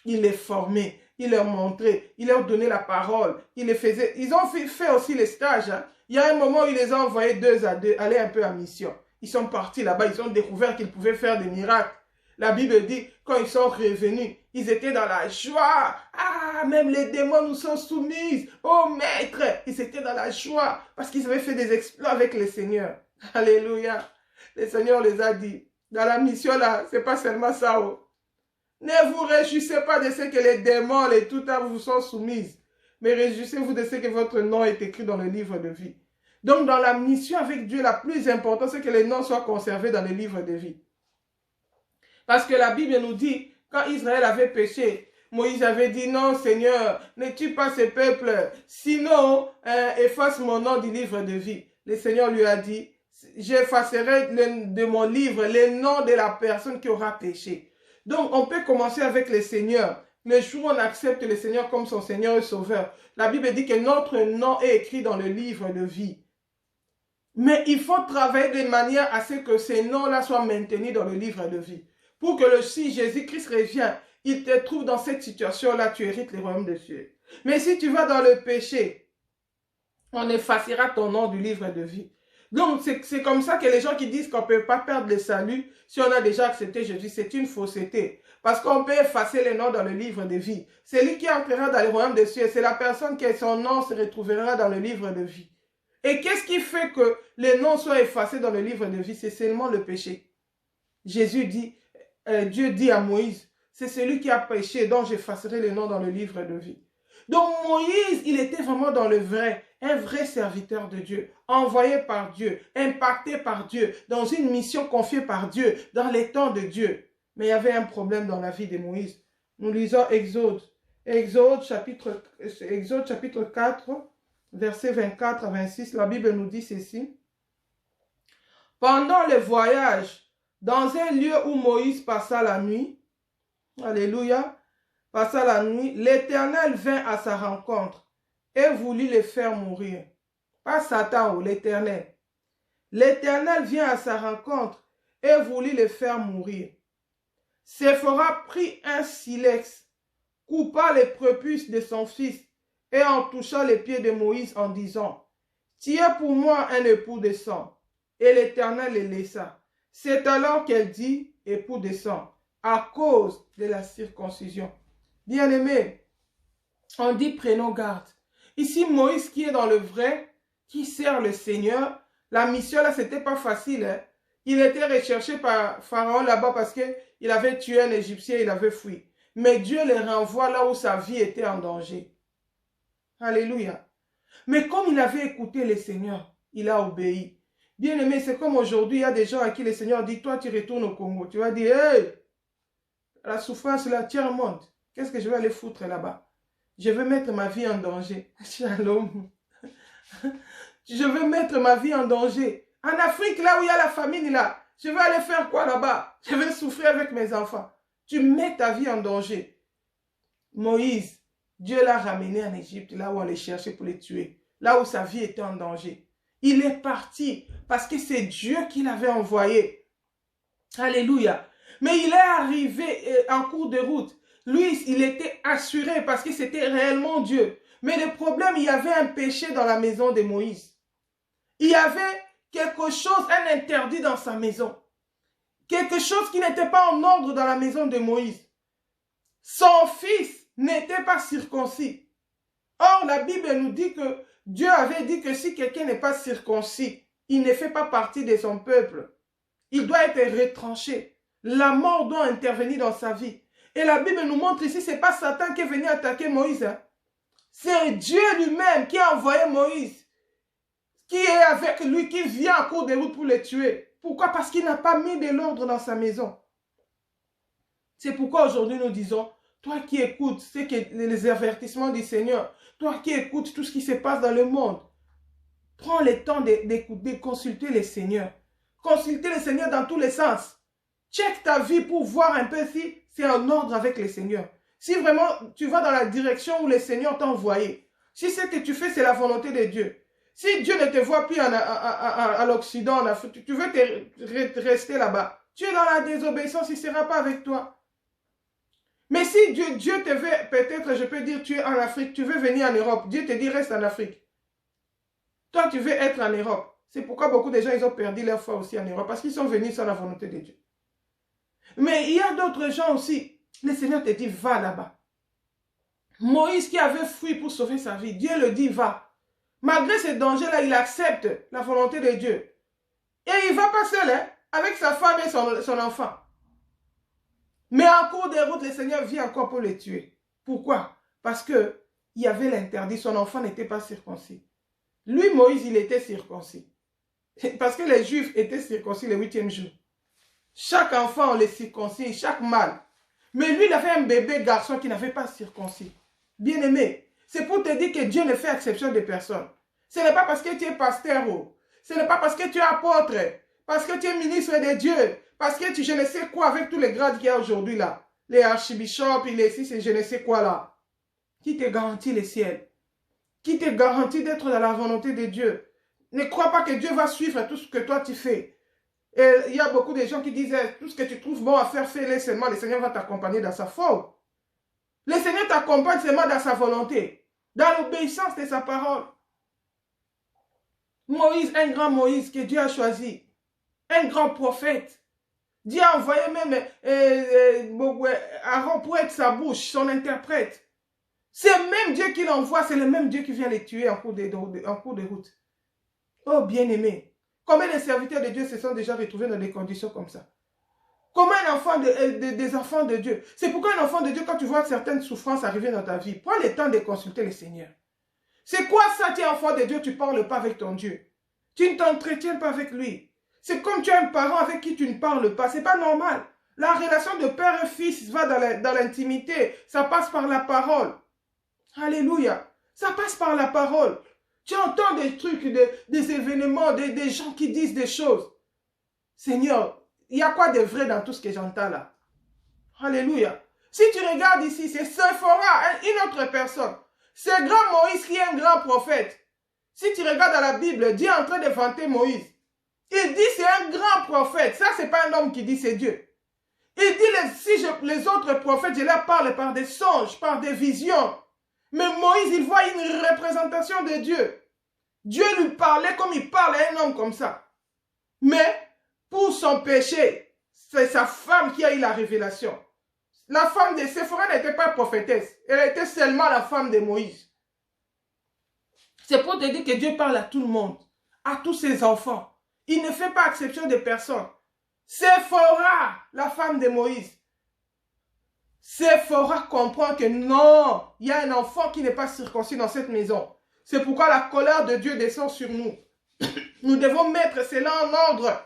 Il les formait, il leur montrait, il leur donnait la parole. Il les faisait. Ils ont fait aussi les stages. Hein. Il y a un moment où il les a envoyés 2 à 2, aller un peu en mission. Ils sont partis là-bas, ils ont découvert qu'ils pouvaient faire des miracles. La Bible dit, quand ils sont revenus, ils étaient dans la joie. Ah, même les démons nous sont soumis. Oh maître, ils étaient dans la joie parce qu'ils avaient fait des exploits avec le Seigneur. Alléluia. Le Seigneur les a dit, dans la mission là, c'est pas seulement ça. Oh. Ne vous réjouissez pas de ce que les démons, les tout vous sont soumises. Mais réjouissez-vous de ce que votre nom est écrit dans le livre de vie. Donc, dans la mission avec Dieu, la plus importante, c'est que les noms soient conservés dans le livre de vie. Parce que la Bible nous dit, quand Israël avait péché, Moïse avait dit, non Seigneur, ne tue pas ce peuple, sinon efface mon nom du livre de vie. Le Seigneur lui a dit, j'effacerai de mon livre les noms de la personne qui aura péché. Donc, on peut commencer avec le Seigneur. le jour où on accepte le Seigneur comme son Seigneur et Sauveur, la Bible dit que notre nom est écrit dans le livre de vie. Mais il faut travailler de manière à ce que ces noms-là soient maintenus dans le livre de vie. Pour que si Jésus-Christ revient, il te trouve dans cette situation-là, tu hérites le royaume de Dieu. Mais si tu vas dans le péché, on effacera ton nom du livre de vie. Donc, c'est comme ça que les gens qui disent qu'on ne peut pas perdre le salut si on a déjà accepté Jésus, c'est une fausseté. Parce qu'on peut effacer les noms dans le livre de vie. Celui qui entrera dans le royaume des cieux, c'est la personne qui son nom se retrouvera dans le livre de vie. Et qu'est-ce qui fait que les noms soient effacés dans le livre de vie? C'est seulement le péché. Jésus dit, Dieu dit à Moïse, c'est celui qui a péché dont j'effacerai les noms dans le livre de vie. Donc Moïse, il était vraiment dans le vrai, un vrai serviteur de Dieu, envoyé par Dieu, impacté par Dieu, dans une mission confiée par Dieu, dans les temps de Dieu. Mais il y avait un problème dans la vie de Moïse. Nous lisons Exode. Exode chapitre 4, versets 24 à 26. La Bible nous dit ceci. Pendant le voyage, dans un lieu où Moïse passa la nuit, alléluia, passa la nuit, l'Éternel vint à sa rencontre et voulut le faire mourir. Pas Satan ou l'Éternel. L'Éternel vient à sa rencontre et voulut le faire mourir. Séphora prit un silex, coupa les prépuces de son fils et en toucha les pieds de Moïse en disant, « Tu es pour moi un époux de sang. » Et l'Éternel le laissa. C'est alors qu'elle dit, « Époux de sang » à cause de la circoncision. Bien-aimés, on dit prenons garde. Ici, Moïse qui est dans le vrai, qui sert le Seigneur, la mission là, c'était pas facile. Hein? Il était recherché par Pharaon là-bas parce qu'il avait tué un Égyptien, il avait fui. Mais Dieu le renvoie là où sa vie était en danger. Alléluia. Mais comme il avait écouté le Seigneur, il a obéi. Bien-aimé, c'est comme aujourd'hui, il y a des gens à qui le Seigneur dit, toi tu retournes au Congo. Tu vas dire, hey, la souffrance là, tiens au monde. Qu'est-ce que je vais aller foutre là-bas? Je vais mettre ma vie en danger. Shalom. Je vais mettre ma vie en danger. En Afrique, là où il y a la famine, là, je vais aller faire quoi là-bas? Je vais souffrir avec mes enfants. Tu mets ta vie en danger. Moïse, Dieu l'a ramené en Égypte, là où on les cherchait pour les tuer. Là où sa vie était en danger. Il est parti parce que c'est Dieu qui l'avait envoyé. Alléluia. Mais il est arrivé en cours de route. Lui, il était assuré parce que c'était réellement Dieu. Mais le problème, il y avait un péché dans la maison de Moïse. Il y avait quelque chose, un interdit dans sa maison. Quelque chose qui n'était pas en ordre dans la maison de Moïse. Son fils n'était pas circoncis. Or, la Bible nous dit que Dieu avait dit que si quelqu'un n'est pas circoncis, il ne fait pas partie de son peuple. Il doit être retranché. La mort doit intervenir dans sa vie. Et la Bible nous montre ici, ce n'est pas Satan qui est venu attaquer Moïse. Hein. C'est Dieu lui-même qui a envoyé Moïse, qui est avec lui, qui vient en cours de route pour le tuer. Pourquoi? Parce qu'il n'a pas mis de l'ordre dans sa maison. C'est pourquoi aujourd'hui nous disons, toi qui écoutes les avertissements du Seigneur, toi qui écoutes tout ce qui se passe dans le monde, prends le temps de consulter le Seigneur. Consulter le Seigneur dans tous les sens. Check ta vie pour voir un peu si c'est en ordre avec le Seigneur. Si vraiment tu vas dans la direction où le Seigneur t'a envoyé. Si ce que tu fais, c'est la volonté de Dieu. Si Dieu ne te voit plus à l'Occident, en Afrique, tu veux rester là-bas. Tu es dans la désobéissance, il ne sera pas avec toi. Mais si Dieu te veut, peut-être, je peux dire, tu es en Afrique, tu veux venir en Europe. Dieu te dit, reste en Afrique. Toi, tu veux être en Europe. C'est pourquoi beaucoup de gens, ils ont perdu leur foi aussi en Europe. Parce qu'ils sont venus sans la volonté de Dieu. Mais il y a d'autres gens aussi. Le Seigneur te dit, va là-bas. Moïse qui avait fui pour sauver sa vie, Dieu le dit, va. Malgré ce danger-là, il accepte la volonté de Dieu. Et il va pas seul, hein, avec sa femme et son enfant. Mais en cours de route, le Seigneur vient encore pour le tuer. Pourquoi? Parce qu'il y avait l'interdit, son enfant n'était pas circoncis. Lui, Moïse, il était circoncis. Parce que les Juifs étaient circoncis le 8e jour. Chaque enfant, on les circoncis, chaque mâle. Mais lui, il avait un bébé garçon qui n'avait pas circoncis. Bien aimé, c'est pour te dire que Dieu ne fait exception de personne. Ce n'est pas parce que tu es pasteur, ce n'est pas parce que tu es apôtre, parce que tu es ministre de Dieu, parce que tu je ne sais quoi avec tous les grades qu'il y a aujourd'hui là. les archibishops, les six et je ne sais quoi là. Qui te garantit les ciels? Qui te garantit d'être dans la volonté de Dieu? Ne crois pas que Dieu va suivre tout ce que toi tu fais. Et il y a beaucoup de gens qui disent, tout ce que tu trouves bon à faire, fais-le seulement, le Seigneur va t'accompagner dans sa faute. Le Seigneur t'accompagne seulement dans sa volonté, dans l'obéissance de sa parole. Moïse, un grand Moïse que Dieu a choisi, un grand prophète. Dieu a envoyé même Aaron pour être sa bouche, son interprète. C'est le même Dieu qui l'envoie, c'est le même Dieu qui vient les tuer en cours de route. Oh bien-aimé, combien de serviteurs de Dieu se sont déjà retrouvés dans des conditions comme ça? Comment un enfant des enfants de Dieu? C'est pourquoi un enfant de Dieu, quand tu vois certaines souffrances arriver dans ta vie, prends le temps de consulter le Seigneur. C'est quoi ça, tu es enfant de Dieu, tu ne parles pas avec ton Dieu. Tu ne t'entretiens pas avec lui. C'est comme tu as un parent avec qui tu ne parles pas. Ce n'est pas normal. La relation de père et fils va dans l'intimité. Ça passe par la parole. Alléluia. Ça passe par la parole. Tu entends des trucs, des événements, des gens qui disent des choses. Seigneur, il y a quoi de vrai dans tout ce que j'entends là? Alléluia. Si tu regardes ici, c'est Séphora, une autre personne. C'est grand Moïse qui est un grand prophète. Si tu regardes dans la Bible, Dieu est en train de vanter Moïse. Il dit c'est un grand prophète. Ça, c'est pas un homme qui dit c'est Dieu. Il dit les autres prophètes, je leur parle par des songes, par des visions. Mais Moïse, il voit une représentation de Dieu. Dieu lui parlait comme il parle à un homme comme ça. Mais pour son péché, c'est sa femme qui a eu la révélation. La femme de Séphora n'était pas prophétesse. Elle était seulement la femme de Moïse. C'est pour te dire que Dieu parle à tout le monde, à tous ses enfants. Il ne fait pas exception de personne. Séphora, la femme de Moïse. Séphora comprend que non, il y a un enfant qui n'est pas circoncis dans cette maison. C'est pourquoi la colère de Dieu descend sur nous. Nous devons mettre cela en ordre.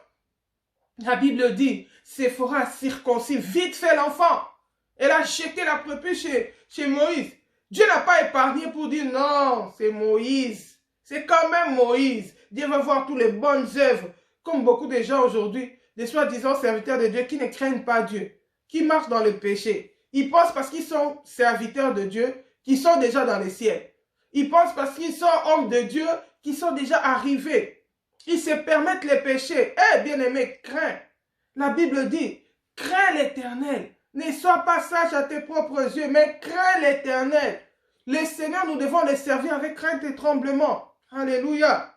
La Bible dit, Séphora a circoncis vite fait l'enfant. Elle a jeté la prépuce chez Moïse. Dieu n'a pas épargné pour dire non, c'est Moïse. C'est quand même Moïse. Dieu va voir toutes les bonnes œuvres. Comme beaucoup de gens aujourd'hui, des soi-disant serviteurs de Dieu qui ne craignent pas Dieu, qui marchent dans le péché. Ils pensent parce qu'ils sont serviteurs de Dieu, qu'ils sont déjà dans les ciels. Ils pensent parce qu'ils sont hommes de Dieu, qu'ils sont déjà arrivés. Ils se permettent les péchés. Eh, bien-aimé, crains. La Bible dit, crains l'Éternel. Ne sois pas sage à tes propres yeux, mais crains l'Éternel. Le Seigneur, nous devons le servir avec crainte et tremblement. Alléluia.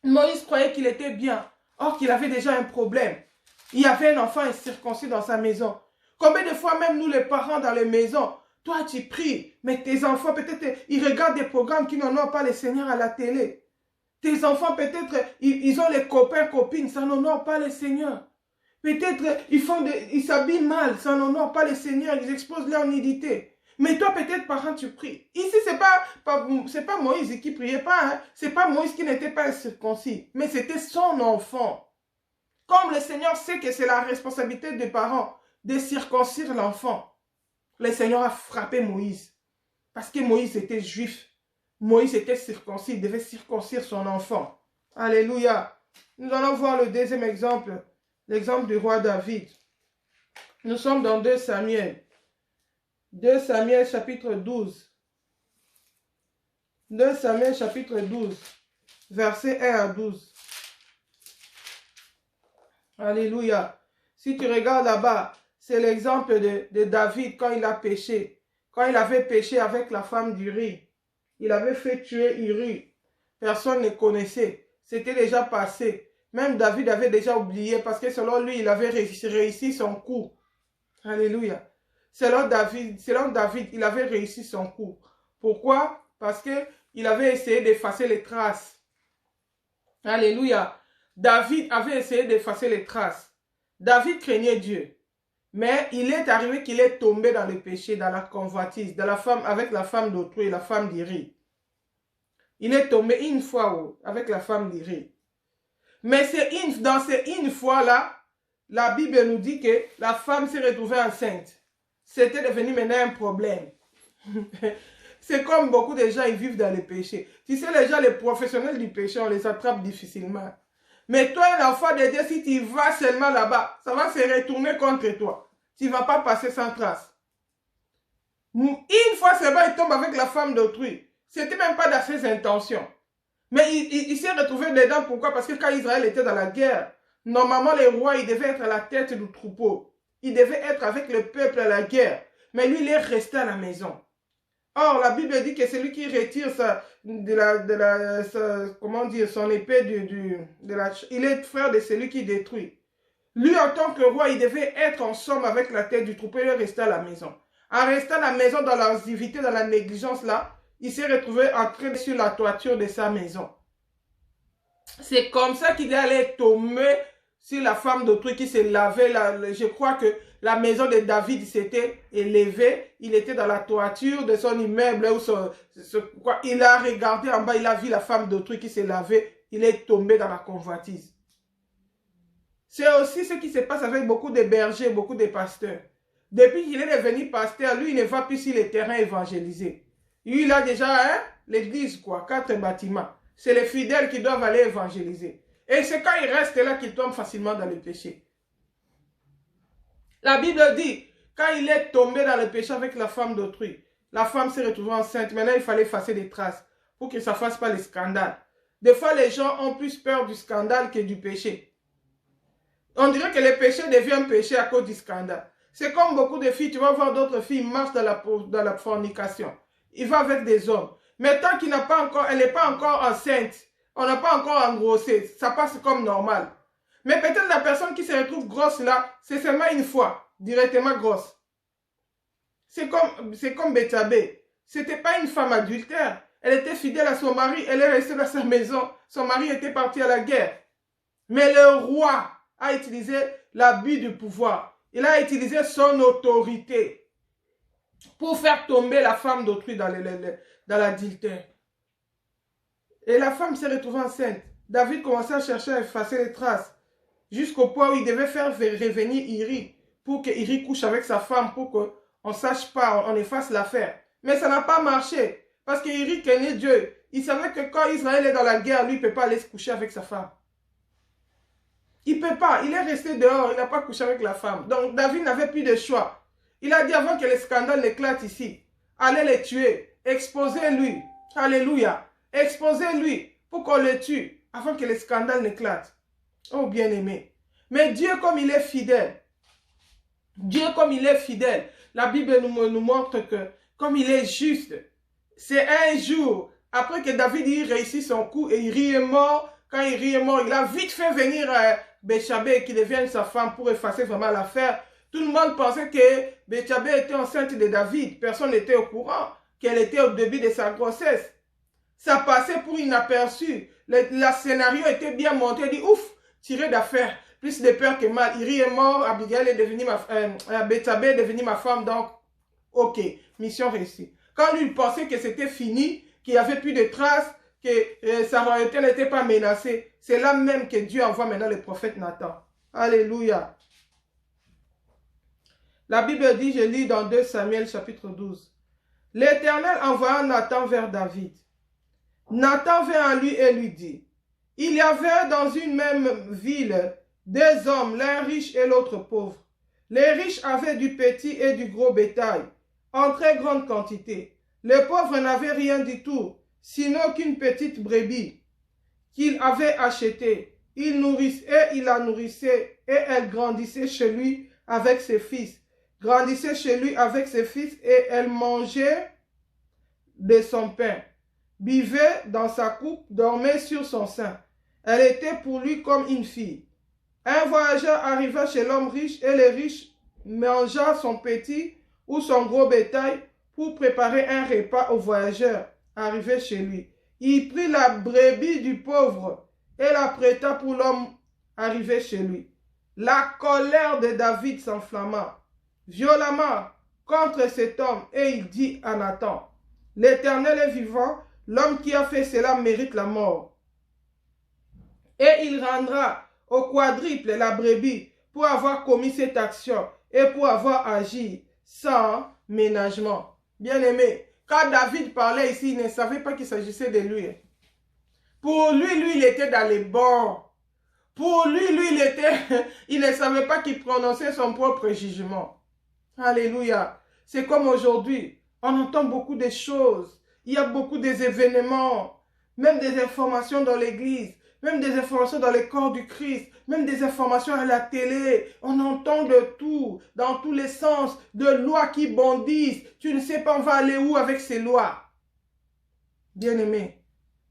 Moïse croyait qu'il était bien, or qu'il avait déjà un problème. Il y avait un enfant incirconcis dans sa maison. Combien de fois même nous les parents dans les maisons, toi tu pries, mais tes enfants peut-être, ils regardent des programmes qui n'honorent pas le Seigneur à la télé. Tes enfants peut-être, ils ont les copains, copines, ça n'honore pas le Seigneur. Peut-être, ils s'habillent mal, ça n'honore pas le Seigneur, ils exposent leur nudité. Mais toi, peut-être, parent, tu pries. Ici, c'est pas Moïse qui priait pas, hein? C'est pas Moïse qui n'était pas circoncis, mais c'était son enfant. Comme le Seigneur sait que c'est la responsabilité des parents de circoncire l'enfant, le Seigneur a frappé Moïse. Parce que Moïse était juif. Moïse était circoncis, il devait circoncire son enfant. Alléluia. Nous allons voir le deuxième exemple, l'exemple du roi David. Nous sommes dans 2 Samuel. 2 Samuel chapitre 12. 2 Samuel chapitre 12, versets 1 à 12. Alléluia. Si tu regardes là-bas, c'est l'exemple de David quand il a péché. Quand il avait péché avec la femme d'Uri. Il avait fait tuer Uri. Personne ne connaissait. C'était déjà passé. Même David avait déjà oublié parce que selon lui, il avait réussi son coup. Alléluia. Selon David, il avait réussi son coup. Pourquoi? Parce qu'il avait essayé d'effacer les traces. Alléluia. David avait essayé d'effacer les traces. David craignait Dieu. Mais il est arrivé qu'il est tombé dans le péché, dans la convoitise, avec la femme d'autrui, la femme d'Iri. Il est tombé une fois avec la femme d'Iri. Mais dans ces une fois-là, la Bible nous dit que la femme s'est retrouvée enceinte. C'était devenu maintenant un problème. C'est comme beaucoup de gens, ils vivent dans le péché. Tu sais, les gens, les professionnels du péché, on les attrape difficilement. Mais toi, un enfant de Dieu, si tu vas seulement là-bas, ça va se retourner contre toi. tu ne vas pas passer sans trace. Une fois seulement, il tombe avec la femme d'autrui. Ce n'était même pas dans ses intentions. Mais il s'est retrouvé dedans. Pourquoi? Parce que quand Israël était dans la guerre, normalement, les rois, ils devaient être à la tête du troupeau. Ils devaient être avec le peuple à la guerre. Mais lui, il est resté à la maison. Or, la Bible dit que celui qui retire son épée il est frère de celui qui détruit. Lui, en tant que roi, il devait être en somme avec la tête du troupeau et rester à la maison. En restant à la maison dans l'activité, dans la négligence là, il s'est retrouvé entré sur la toiture de sa maison. C'est comme ça qu'il est allé tomber sur la femme d'autrui qui s'est lavée. Je crois que la maison de David s'était élevée. Il était dans la toiture de son immeuble. Il a regardé en bas, il a vu la femme d'autrui qui s'est lavée. Il est tombé dans la convoitise. C'est aussi ce qui se passe avec beaucoup de bergers, beaucoup de pasteurs. Depuis qu'il est devenu pasteur, lui, il ne va plus sur les terrains évangélisés. Il a déjà l'église, 4 bâtiments. C'est les fidèles qui doivent aller évangéliser. Et c'est quand il reste là qu'il tombe facilement dans le péché. La Bible dit, quand il est tombé dans le péché avec la femme d'autrui, la femme s'est retrouvée enceinte. Maintenant, il fallait effacer des traces pour que ça ne fasse pas les scandales. Des fois, les gens ont plus peur du scandale que du péché. On dirait que le péché devient un péché à cause du scandale. C'est comme beaucoup de filles, tu vas voir d'autres filles marchent dans la fornication. Ils vont avec des hommes. Mais tant qu'elle n'est pas encore enceinte, on n'a pas encore engrossé, ça passe comme normal. Mais peut-être la personne qui se retrouve grosse là, c'est seulement une fois, directement grosse. C'est comme Betsabé. C'était pas une femme adultère. Elle était fidèle à son mari, elle est restée dans sa maison. Son mari était parti à la guerre. Mais le roi a utilisé l'abus du pouvoir. Il a utilisé son autorité pour faire tomber la femme d'autrui dans l'adultère. Et la femme s'est retrouvée enceinte. David commençait à chercher à effacer les traces. Jusqu'au point où il devait faire revenir Iri. Pour que Iri couche avec sa femme. Pour qu'on ne sache pas, on efface l'affaire. Mais ça n'a pas marché. Parce que Iri connaît Dieu. Il savait que quand Israël est dans la guerre, lui, il ne peut pas aller se coucher avec sa femme. Il ne peut pas. Il est resté dehors. Il n'a pas couché avec la femme. Donc David n'avait plus de choix. Il a dit avant que le scandale éclate ici, allez les tuer. Exposez-lui. Alléluia. Exposez-lui pour qu'on le tue avant que le scandale n'éclate. Oh bien-aimé. Mais Dieu comme il est fidèle. Dieu comme il est fidèle. La Bible nous montre que comme il est juste, c'est un jour après que David y réussit son coup et Iri est mort. Quand Iri est mort, il a vite fait venir Betsabé qui devienne sa femme pour effacer vraiment l'affaire. Tout le monde pensait que Betsabé était enceinte de David. Personne n'était au courant qu'elle était au début de sa grossesse. Ça passait pour inaperçu. Le scénario était bien monté. Il dit ouf, tiré d'affaire. Plus de peur que mal. Iri est mort, Abigail est devenue Betsabé est devenue ma femme. Donc, ok, mission réussie. Quand lui il pensait que c'était fini, qu'il n'y avait plus de traces, que sa royauté n'était pas menacée, c'est là même que Dieu envoie maintenant le prophète Nathan. Alléluia. La Bible dit, je lis dans 2 Samuel chapitre 12. L'Éternel envoya Nathan vers David. Nathan vint à lui et lui dit, il y avait dans une même ville 2 hommes, l'un riche et l'autre pauvre. Les riches avaient du petit et du gros bétail, en très grande quantité. Le pauvre n'avait rien du tout, sinon qu'une petite brebis qu'il avait achetée. Il la nourrissait et elle grandissait chez lui avec ses fils. Grandissait chez lui avec ses fils et elle mangeait de son pain, buvait dans sa coupe, dormait sur son sein. Elle était pour lui comme une fille. Un voyageur arriva chez l'homme riche et le riche mangea son petit ou son gros bétail pour préparer un repas au voyageur arrivé chez lui. Il prit la brebis du pauvre et la prêta pour l'homme arrivé chez lui. La colère de David s'enflamma violemment contre cet homme et il dit à Nathan, l'Éternel est vivant, l'homme qui a fait cela mérite la mort. Et il rendra au quadruple la brebis pour avoir commis cette action et pour avoir agi sans ménagement. Bien-aimé, quand David parlait ici, il ne savait pas qu'il s'agissait de lui. Pour lui, il était dans les bords. Pour lui, il ne savait pas qu'il prononçait son propre jugement. Alléluia. C'est comme aujourd'hui. On entend beaucoup de choses. Il y a beaucoup des événements, même des informations dans l'église, même des informations dans les corps du Christ, même des informations à la télé. On entend de tout, dans tous les sens, de lois qui bondissent. Tu ne sais pas on va aller où avec ces lois. Bien-aimé,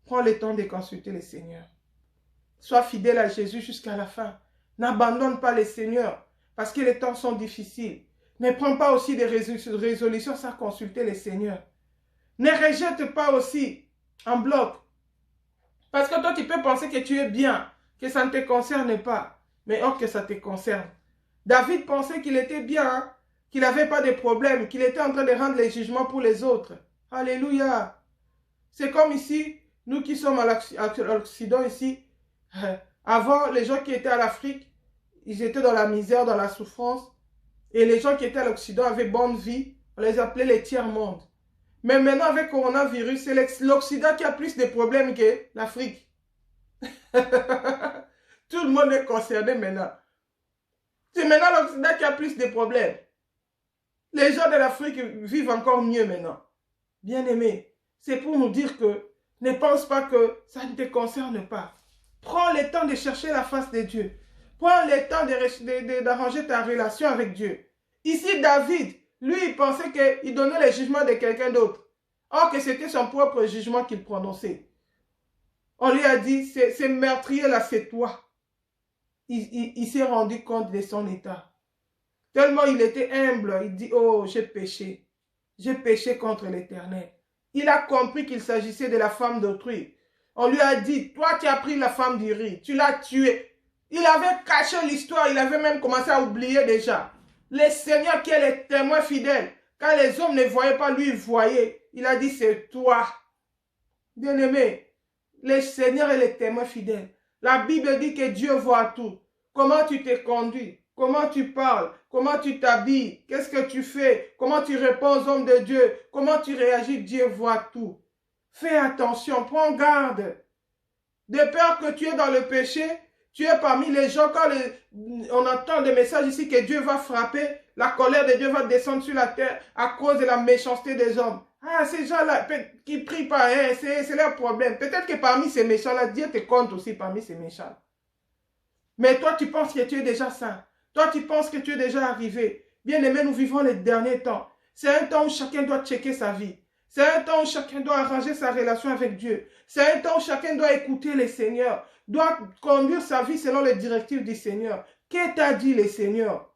prends le temps de consulter le Seigneur. Sois fidèle à Jésus jusqu'à la fin. N'abandonne pas le Seigneur parce que les temps sont difficiles. Ne prends pas aussi des résolutions sans consulter le Seigneur. Ne rejette pas aussi en bloc. Parce que toi, tu peux penser que tu es bien, que ça ne te concerne pas. Mais or que ça te concerne. David pensait qu'il était bien, hein, qu'il n'avait pas de problème, qu'il était en train de rendre les jugements pour les autres. Alléluia. C'est comme ici, nous qui sommes à l'Occident ici, avant, les gens qui étaient à l'Afrique, ils étaient dans la misère, dans la souffrance. Et les gens qui étaient à l'Occident avaient bonne vie. On les appelait les tiers-mondes. Mais maintenant, avec le coronavirus, c'est l'Occident qui a plus de problèmes que l'Afrique. Tout le monde est concerné maintenant. C'est maintenant l'Occident qui a plus de problèmes. Les gens de l'Afrique vivent encore mieux maintenant. Bien-aimés, c'est pour nous dire que ne pense pas que ça ne te concerne pas. Prends le temps de chercher la face de Dieu. Prends le temps d'arranger ta relation avec Dieu. Ici, David, lui, il pensait qu'il donnait le jugement de quelqu'un d'autre. Or que c'était son propre jugement qu'il prononçait. On lui a dit, ce meurtrier-là, c'est toi. Il s'est rendu compte de son état. Tellement il était humble, il dit, oh, j'ai péché. J'ai péché contre l'Éternel. Il a compris qu'il s'agissait de la femme d'autrui. On lui a dit, toi tu as pris la femme d'Uri, tu l'as tuée. Il avait caché l'histoire, il avait même commencé à oublier déjà. Le Seigneur qui est le témoin fidèle, quand les hommes ne voyaient pas, lui il voyait. Il a dit, c'est toi. Bien-aimé, le Seigneur est le témoin fidèle. La Bible dit que Dieu voit tout. Comment tu te conduis, comment tu parles, comment tu t'habilles, qu'est-ce que tu fais, comment tu réponds aux hommes de Dieu, comment tu réagis, Dieu voit tout. Fais attention, prends garde. De peur que tu es dans le péché, tu es parmi les gens, quand on entend des messages ici que Dieu va frapper, la colère de Dieu va descendre sur la terre à cause de la méchanceté des hommes. Ah, ces gens-là qui ne prient pas, hein, c'est leur problème. Peut-être que parmi ces méchants-là, Dieu te compte aussi parmi ces méchants. Mais toi, tu penses que tu es déjà saint. Toi, tu penses que tu es déjà arrivé. Bien-aimé, nous vivons les derniers temps. C'est un temps où chacun doit checker sa vie. C'est un temps où chacun doit arranger sa relation avec Dieu. C'est un temps où chacun doit écouter le Seigneur. Doit conduire sa vie selon les directives du Seigneur. Qu'est-ce t'a dit le Seigneur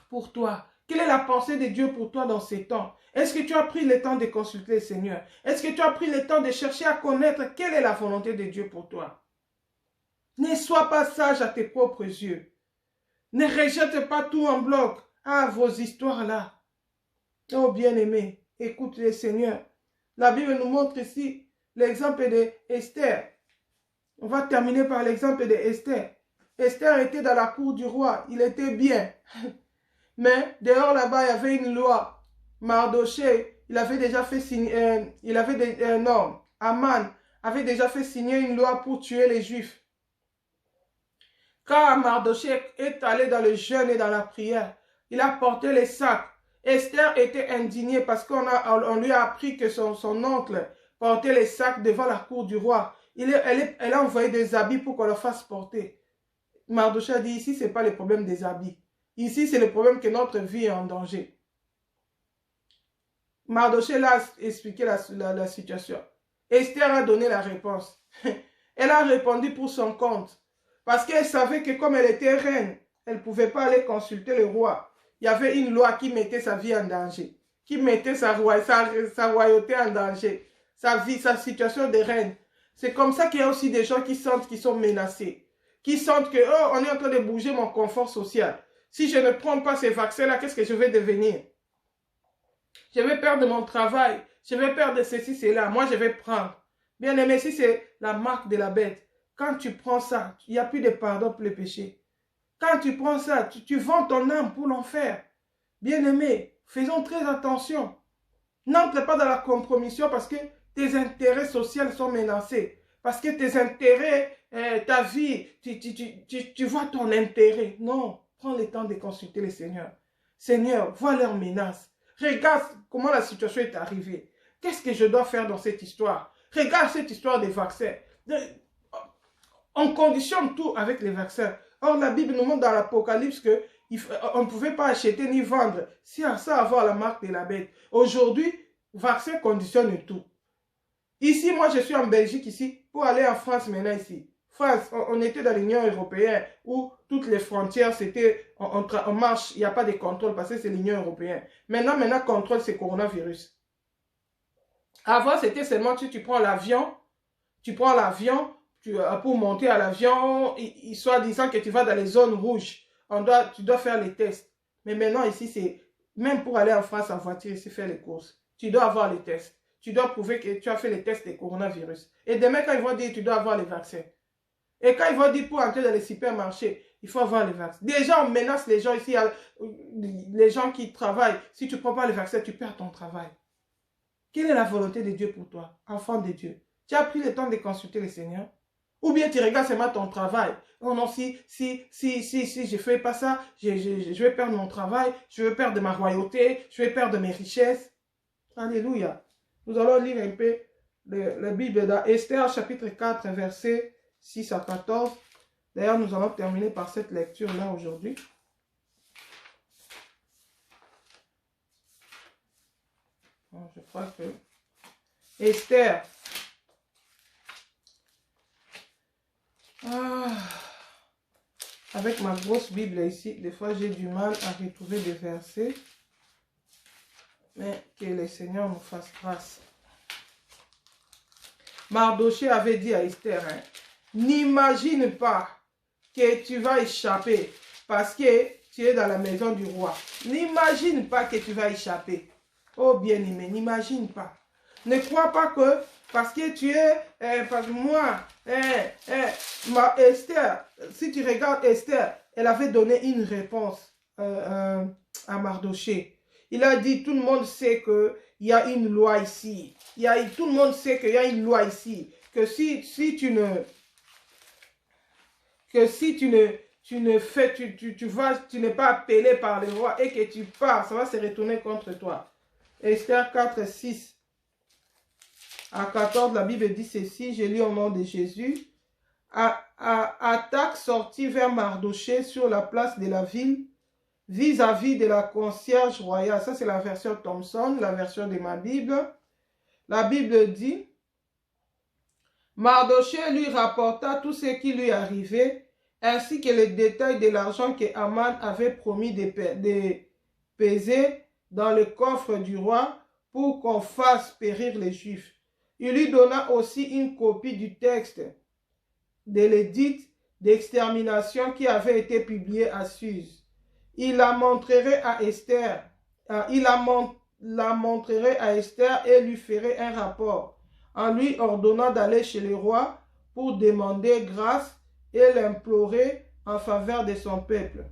pour toi? Quelle est la pensée de Dieu pour toi dans ces temps? Est-ce que tu as pris le temps de consulter le Seigneur? Est-ce que tu as pris le temps de chercher à connaître quelle est la volonté de Dieu pour toi? Ne sois pas sage à tes propres yeux. Ne rejette pas tout en bloc. Ah, vos histoires-là. Oh, bien-aimé, écoute le Seigneur. La Bible nous montre ici l'exemple d'Esther. On va terminer par l'exemple d'Esther. Esther était dans la cour du roi. Il était bien. Mais dehors là-bas, il y avait une loi. Mardoché, il avait déjà fait signer, Aman avait déjà fait signer une loi pour tuer les Juifs. Quand Mardoché est allé dans le jeûne et dans la prière, il a porté les sacs. Esther était indignée parce qu'on lui a appris que son oncle portait les sacs devant la cour du roi. Elle a envoyé des habits pour qu'on le fasse porter. Mardoché a dit, ici, ce n'est pas le problème des habits. Ici, c'est le problème que notre vie est en danger. Mardoché l'a expliqué la situation. Esther a donné la réponse. Elle a répondu pour son compte. Parce qu'elle savait que comme elle était reine, elle ne pouvait pas aller consulter le roi. Il y avait une loi qui mettait sa vie en danger. Qui mettait sa royauté en danger. Sa vie, sa situation de reine. C'est comme ça qu'il y a aussi des gens qui sentent qu'ils sont menacés. Qui sentent que, oh, on est en train de bouger mon confort social. Si je ne prends pas ces vaccins-là, qu'est-ce que je vais devenir? Je vais perdre mon travail. Je vais perdre ceci, cela. Moi, je vais prendre. Bien aimé, si c'est la marque de la bête, quand tu prends ça, il n'y a plus de pardon pour le péché. Quand tu prends ça, tu vends ton âme pour l'enfer. Bien aimé, faisons très attention. N'entre pas dans la compromission parce que tes intérêts sociaux sont menacés. Parce que tes intérêts, ta vie, tu vois ton intérêt. Non, prends le temps de consulter le Seigneur. Seigneur, vois leurs menaces. Regarde comment la situation est arrivée. Qu'est-ce que je dois faire dans cette histoire? Regarde cette histoire des vaccins. On conditionne tout avec les vaccins. Or, la Bible nous montre dans l'Apocalypse que on ne pouvait pas acheter ni vendre sans avoir la marque de la bête. Aujourd'hui, vaccin conditionne tout. Ici, moi, je suis en Belgique, ici, pour aller en France maintenant, ici. France, on était dans l'Union européenne où toutes les frontières, c'était, on marche, il n'y a pas de contrôle parce que c'est l'Union européenne. Maintenant, contrôle, c'est coronavirus. Avant, c'était seulement tu prends l'avion, pour monter à l'avion, soit disant que tu vas dans les zones rouges, tu dois faire les tests. Mais maintenant, ici, c'est, même pour aller en France en voiture, ici, faire les courses, tu dois avoir les tests. Tu dois prouver que tu as fait les tests de coronavirus. Et demain, quand ils vont dire, tu dois avoir les vaccins. Et quand ils vont dire, pour entrer dans les supermarchés, il faut avoir les vaccins. Déjà, on menace les gens ici, les gens qui travaillent. Si tu ne prends pas les vaccins, tu perds ton travail. Quelle est la volonté de Dieu pour toi, enfant de Dieu? Tu as pris le temps de consulter le Seigneur? Ou bien tu regardes seulement ton travail? Oh non, si je ne fais pas ça, je vais perdre mon travail, je vais perdre ma royauté, je vais perdre mes richesses. Alléluia. Nous allons lire un peu la Bible dans Esther chapitre 4, versets 6 à 14. D'ailleurs, nous allons terminer par cette lecture-là aujourd'hui. Je crois que Esther. Avec ma grosse Bible ici, des fois j'ai du mal à retrouver des versets. Mais que le Seigneur nous fasse grâce. Mardoché avait dit à Esther, hein, n'imagine pas que tu vas échapper parce que tu es dans la maison du roi. N'imagine pas que tu vas échapper. Oh bien-aimé, n'imagine pas. Ne crois pas que parce que tu es, parce que moi, Esther, si tu regardes Esther, elle avait donné une réponse à Mardoché. Il a dit, tout le monde sait qu'il y a une loi ici. Tout le monde sait qu'il y a une loi ici. Que si tu n'es pas appelé par le roi et que tu pars, ça va se retourner contre toi. Esther 4, 6 à 14, la Bible dit ceci, je lis au nom de Jésus. Attaque sortit vers Mardoché sur la place de la ville, vis-à-vis de la concierge royale. Ça, c'est la version Thomson, la version de ma Bible. La Bible dit, Mardoché lui rapporta tout ce qui lui arrivait, ainsi que les détails de l'argent que Haman avait promis de peser dans le coffre du roi pour qu'on fasse périr les Juifs. Il lui donna aussi une copie du texte de l'édit d'extermination qui avait été publié à Suse. Il la montrerait à Esther. La montrerait à Esther et lui ferait un rapport en lui ordonnant d'aller chez le roi pour demander grâce et l'implorer en faveur de son peuple.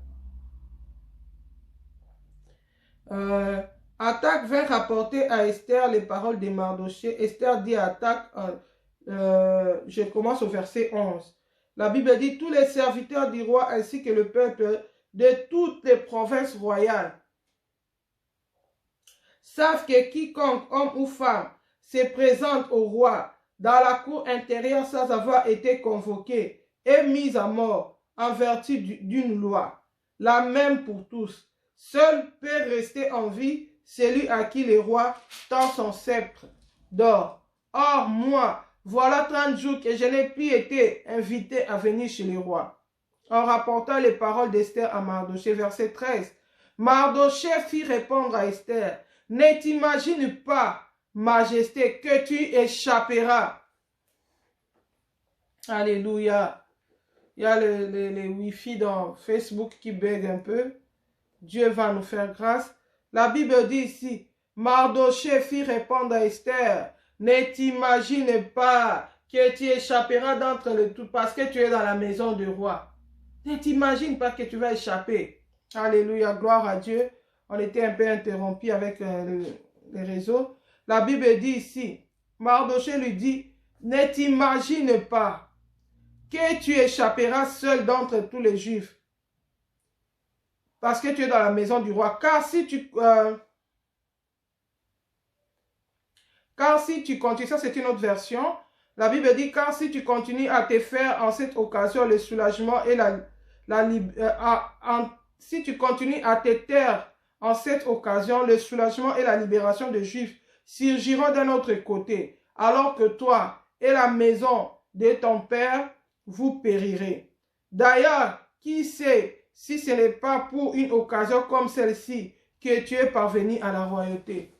Attaque vint rapporter à Esther les paroles de Mardoché. Esther dit à Attaque, je commence au verset 11. La Bible dit, tous les serviteurs du roi ainsi que le peuple de toutes les provinces royales savent que quiconque, homme ou femme, se présente au roi dans la cour intérieure sans avoir été convoqué est mis à mort en vertu d'une loi, la même pour tous. Seul peut rester en vie celui à qui le roi tend son sceptre d'or. Or, moi, voilà 30 jours que je n'ai plus été invité à venir chez le roi. En rapportant les paroles d'Esther à Mardoché, verset 13, Mardoché fit répondre à Esther, ne t'imagine pas, Majesté, que tu échapperas. Alléluia. Il y a les Wi-Fi dans Facebook qui bug un peu. Dieu va nous faire grâce. La Bible dit ici, Mardoché fit répondre à Esther, ne t'imagine pas que tu échapperas d'entre les tout parce que tu es dans la maison du roi. Ne t'imagine pas que tu vas échapper. Alléluia, gloire à Dieu. On était un peu interrompu avec les réseaux. La Bible dit ici, Mardoché lui dit, ne t'imagine pas que tu échapperas seul d'entre tous les Juifs. parce que tu es dans la maison du roi. Car si tu continues, ça c'est une autre version, la Bible dit, car si tu continues à te faire en cette occasion le soulagement et si tu continues à te taire en cette occasion, le soulagement et la libération des Juifs surgiront d'un autre côté, alors que toi et la maison de ton père, vous périrez. D'ailleurs, qui sait si ce n'est pas pour une occasion comme celle-ci que tu es parvenu à la royauté.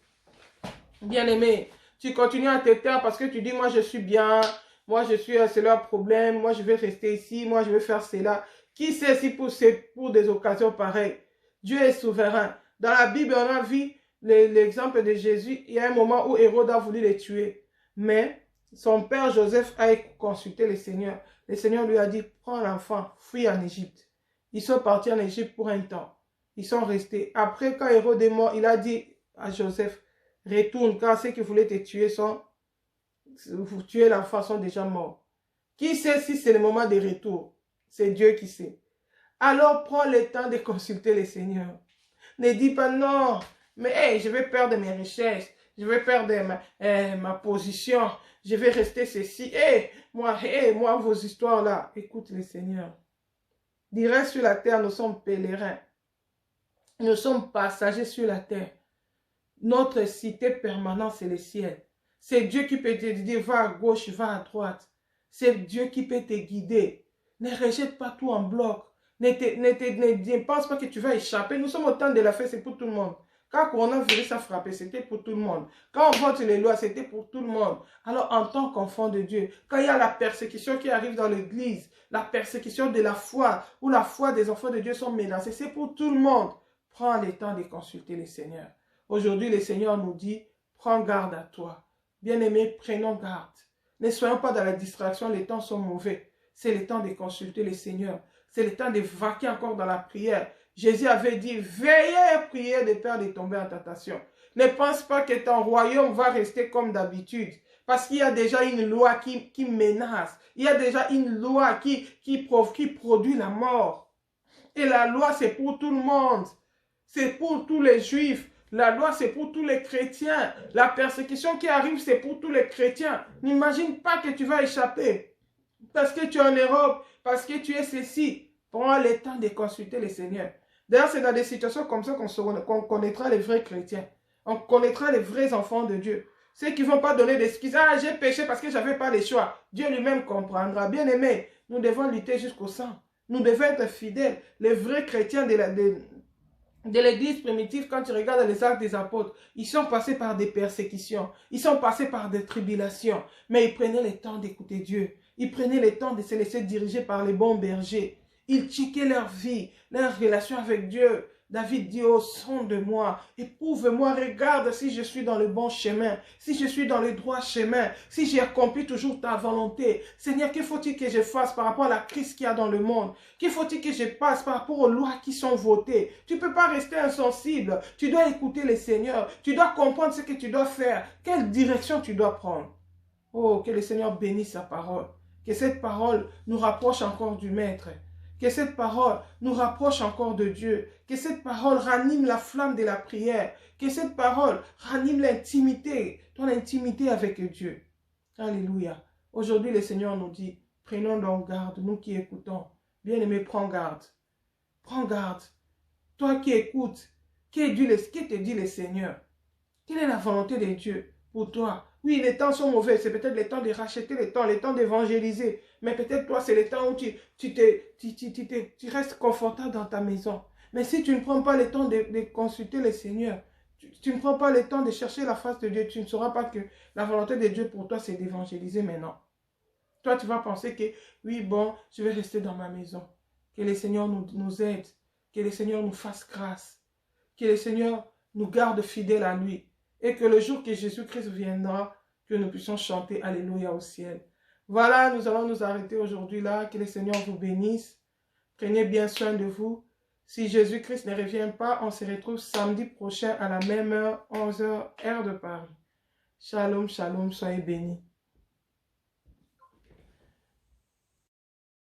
Bien-aimé, tu continues à te taire parce que tu dis, moi je suis bien, moi je suis, c'est leur problème, moi je vais rester ici, moi je vais faire cela. Qui sait si c'est pour des occasions pareilles? Dieu est souverain. Dans la Bible, on a vu l'exemple de Jésus. Il y a un moment où Hérode a voulu le tuer. Mais son père Joseph a consulté le Seigneur. Le Seigneur lui a dit, prends l'enfant, fuis en Égypte. Ils sont partis en Égypte pour un temps. Ils sont restés. Après, quand Hérode est mort, il a dit à Joseph, retourne, car ceux qui voulaient te tuer tuer l'enfant sont déjà morts. Qui sait si c'est le moment de retour? C'est Dieu qui sait. Alors prends le temps de consulter le Seigneur. Ne dis pas non, mais hey, je vais perdre mes richesses, je vais perdre ma position, je vais rester ceci. Moi, vos histoires là, écoute le Seigneur. Dirais sur la terre, nous sommes pèlerins. Nous sommes passagers sur la terre. Notre cité permanente, c'est le ciel. C'est Dieu qui peut te dire, va à gauche, va à droite. C'est Dieu qui peut te guider. Ne rejette pas tout en bloc. Ne pense pas que tu vas échapper. Nous sommes au temps de la fête, c'est pour tout le monde. Quand on a virus a frappé, c'était pour tout le monde. Quand on vote les lois, c'était pour tout le monde. Alors, en tant qu'enfant de Dieu, quand il y a la persécution qui arrive dans l'église, la persécution de la foi, où la foi des enfants de Dieu sont menacées, c'est pour tout le monde. Prends le temps de consulter le Seigneur. Aujourd'hui, le Seigneur nous dit, prends garde à toi. Bien-aimés, prenons garde. Ne soyons pas dans la distraction, les temps sont mauvais. C'est le temps de consulter le Seigneur. C'est le temps de vaquer encore dans la prière. Jésus avait dit, veillez à prier de peur de tomber en tentation. Ne pense pas que ton royaume va rester comme d'habitude. Parce qu'il y a déjà une loi qui menace. Il y a déjà une loi qui produit la mort. Et la loi, c'est pour tout le monde. C'est pour tous les Juifs. La loi, c'est pour tous les chrétiens. La persécution qui arrive, c'est pour tous les chrétiens. N'imagine pas que tu vas échapper. Parce que tu es en Europe, parce que tu es ceci. Prends le temps de consulter le Seigneur. D'ailleurs, c'est dans des situations comme ça qu'on connaîtra les vrais chrétiens. On connaîtra les vrais enfants de Dieu. Ceux qui ne vont pas donner d'excuses. Ah, j'ai péché parce que je n'avais pas le choix. Dieu lui-même comprendra. Bien aimé, nous devons lutter jusqu'au sang. Nous devons être fidèles. Les vrais chrétiens de l'église primitive, quand tu regardes les actes des apôtres, ils sont passés par des persécutions, ils sont passés par des tribulations, mais ils prenaient le temps d'écouter Dieu, ils prenaient le temps de se laisser diriger par les bons bergers, ils checker leur vie, leur relation avec Dieu. David dit, oh, sonde de moi, éprouve-moi, regarde si je suis dans le bon chemin, si je suis dans le droit chemin, si j'ai accompli toujours ta volonté. Seigneur, que faut-il que je fasse par rapport à la crise qu'il y a dans le monde? Que faut-il que je passe par rapport aux lois qui sont votées? Tu ne peux pas rester insensible. Tu dois écouter le Seigneur. Tu dois comprendre ce que tu dois faire. Quelle direction tu dois prendre? Oh, que le Seigneur bénisse sa parole. Que cette parole nous rapproche encore du Maître. Que cette parole nous rapproche encore de Dieu. Que cette parole ranime la flamme de la prière. Que cette parole ranime l'intimité, ton intimité avec Dieu. Alléluia. Aujourd'hui, le Seigneur nous dit, prenons donc garde, nous qui écoutons. Bien-aimé, prends garde. Prends garde. Toi qui écoutes, que te dit le Seigneur? Quelle est la volonté de Dieu pour toi? Oui, les temps sont mauvais. C'est peut-être le temps de racheter le temps d'évangéliser. Mais peut-être toi, c'est le temps où tu restes confortable dans ta maison. Mais si tu ne prends pas le temps de consulter le Seigneur, tu ne prends pas le temps de chercher la face de Dieu, tu ne sauras pas que la volonté de Dieu pour toi, c'est d'évangéliser maintenant. Toi, tu vas penser que, oui, bon, je vais rester dans ma maison. Que le Seigneur nous aide. Que le Seigneur nous fasse grâce. Que le Seigneur nous garde fidèles à lui. Et que le jour que Jésus-Christ viendra, que nous puissions chanter Alléluia au ciel. Voilà, nous allons nous arrêter aujourd'hui là. Que le Seigneur vous bénisse. Prenez bien soin de vous. Si Jésus-Christ ne revient pas, on se retrouve samedi prochain à la même heure, 11 h, heure de Paris. Shalom, shalom, soyez bénis.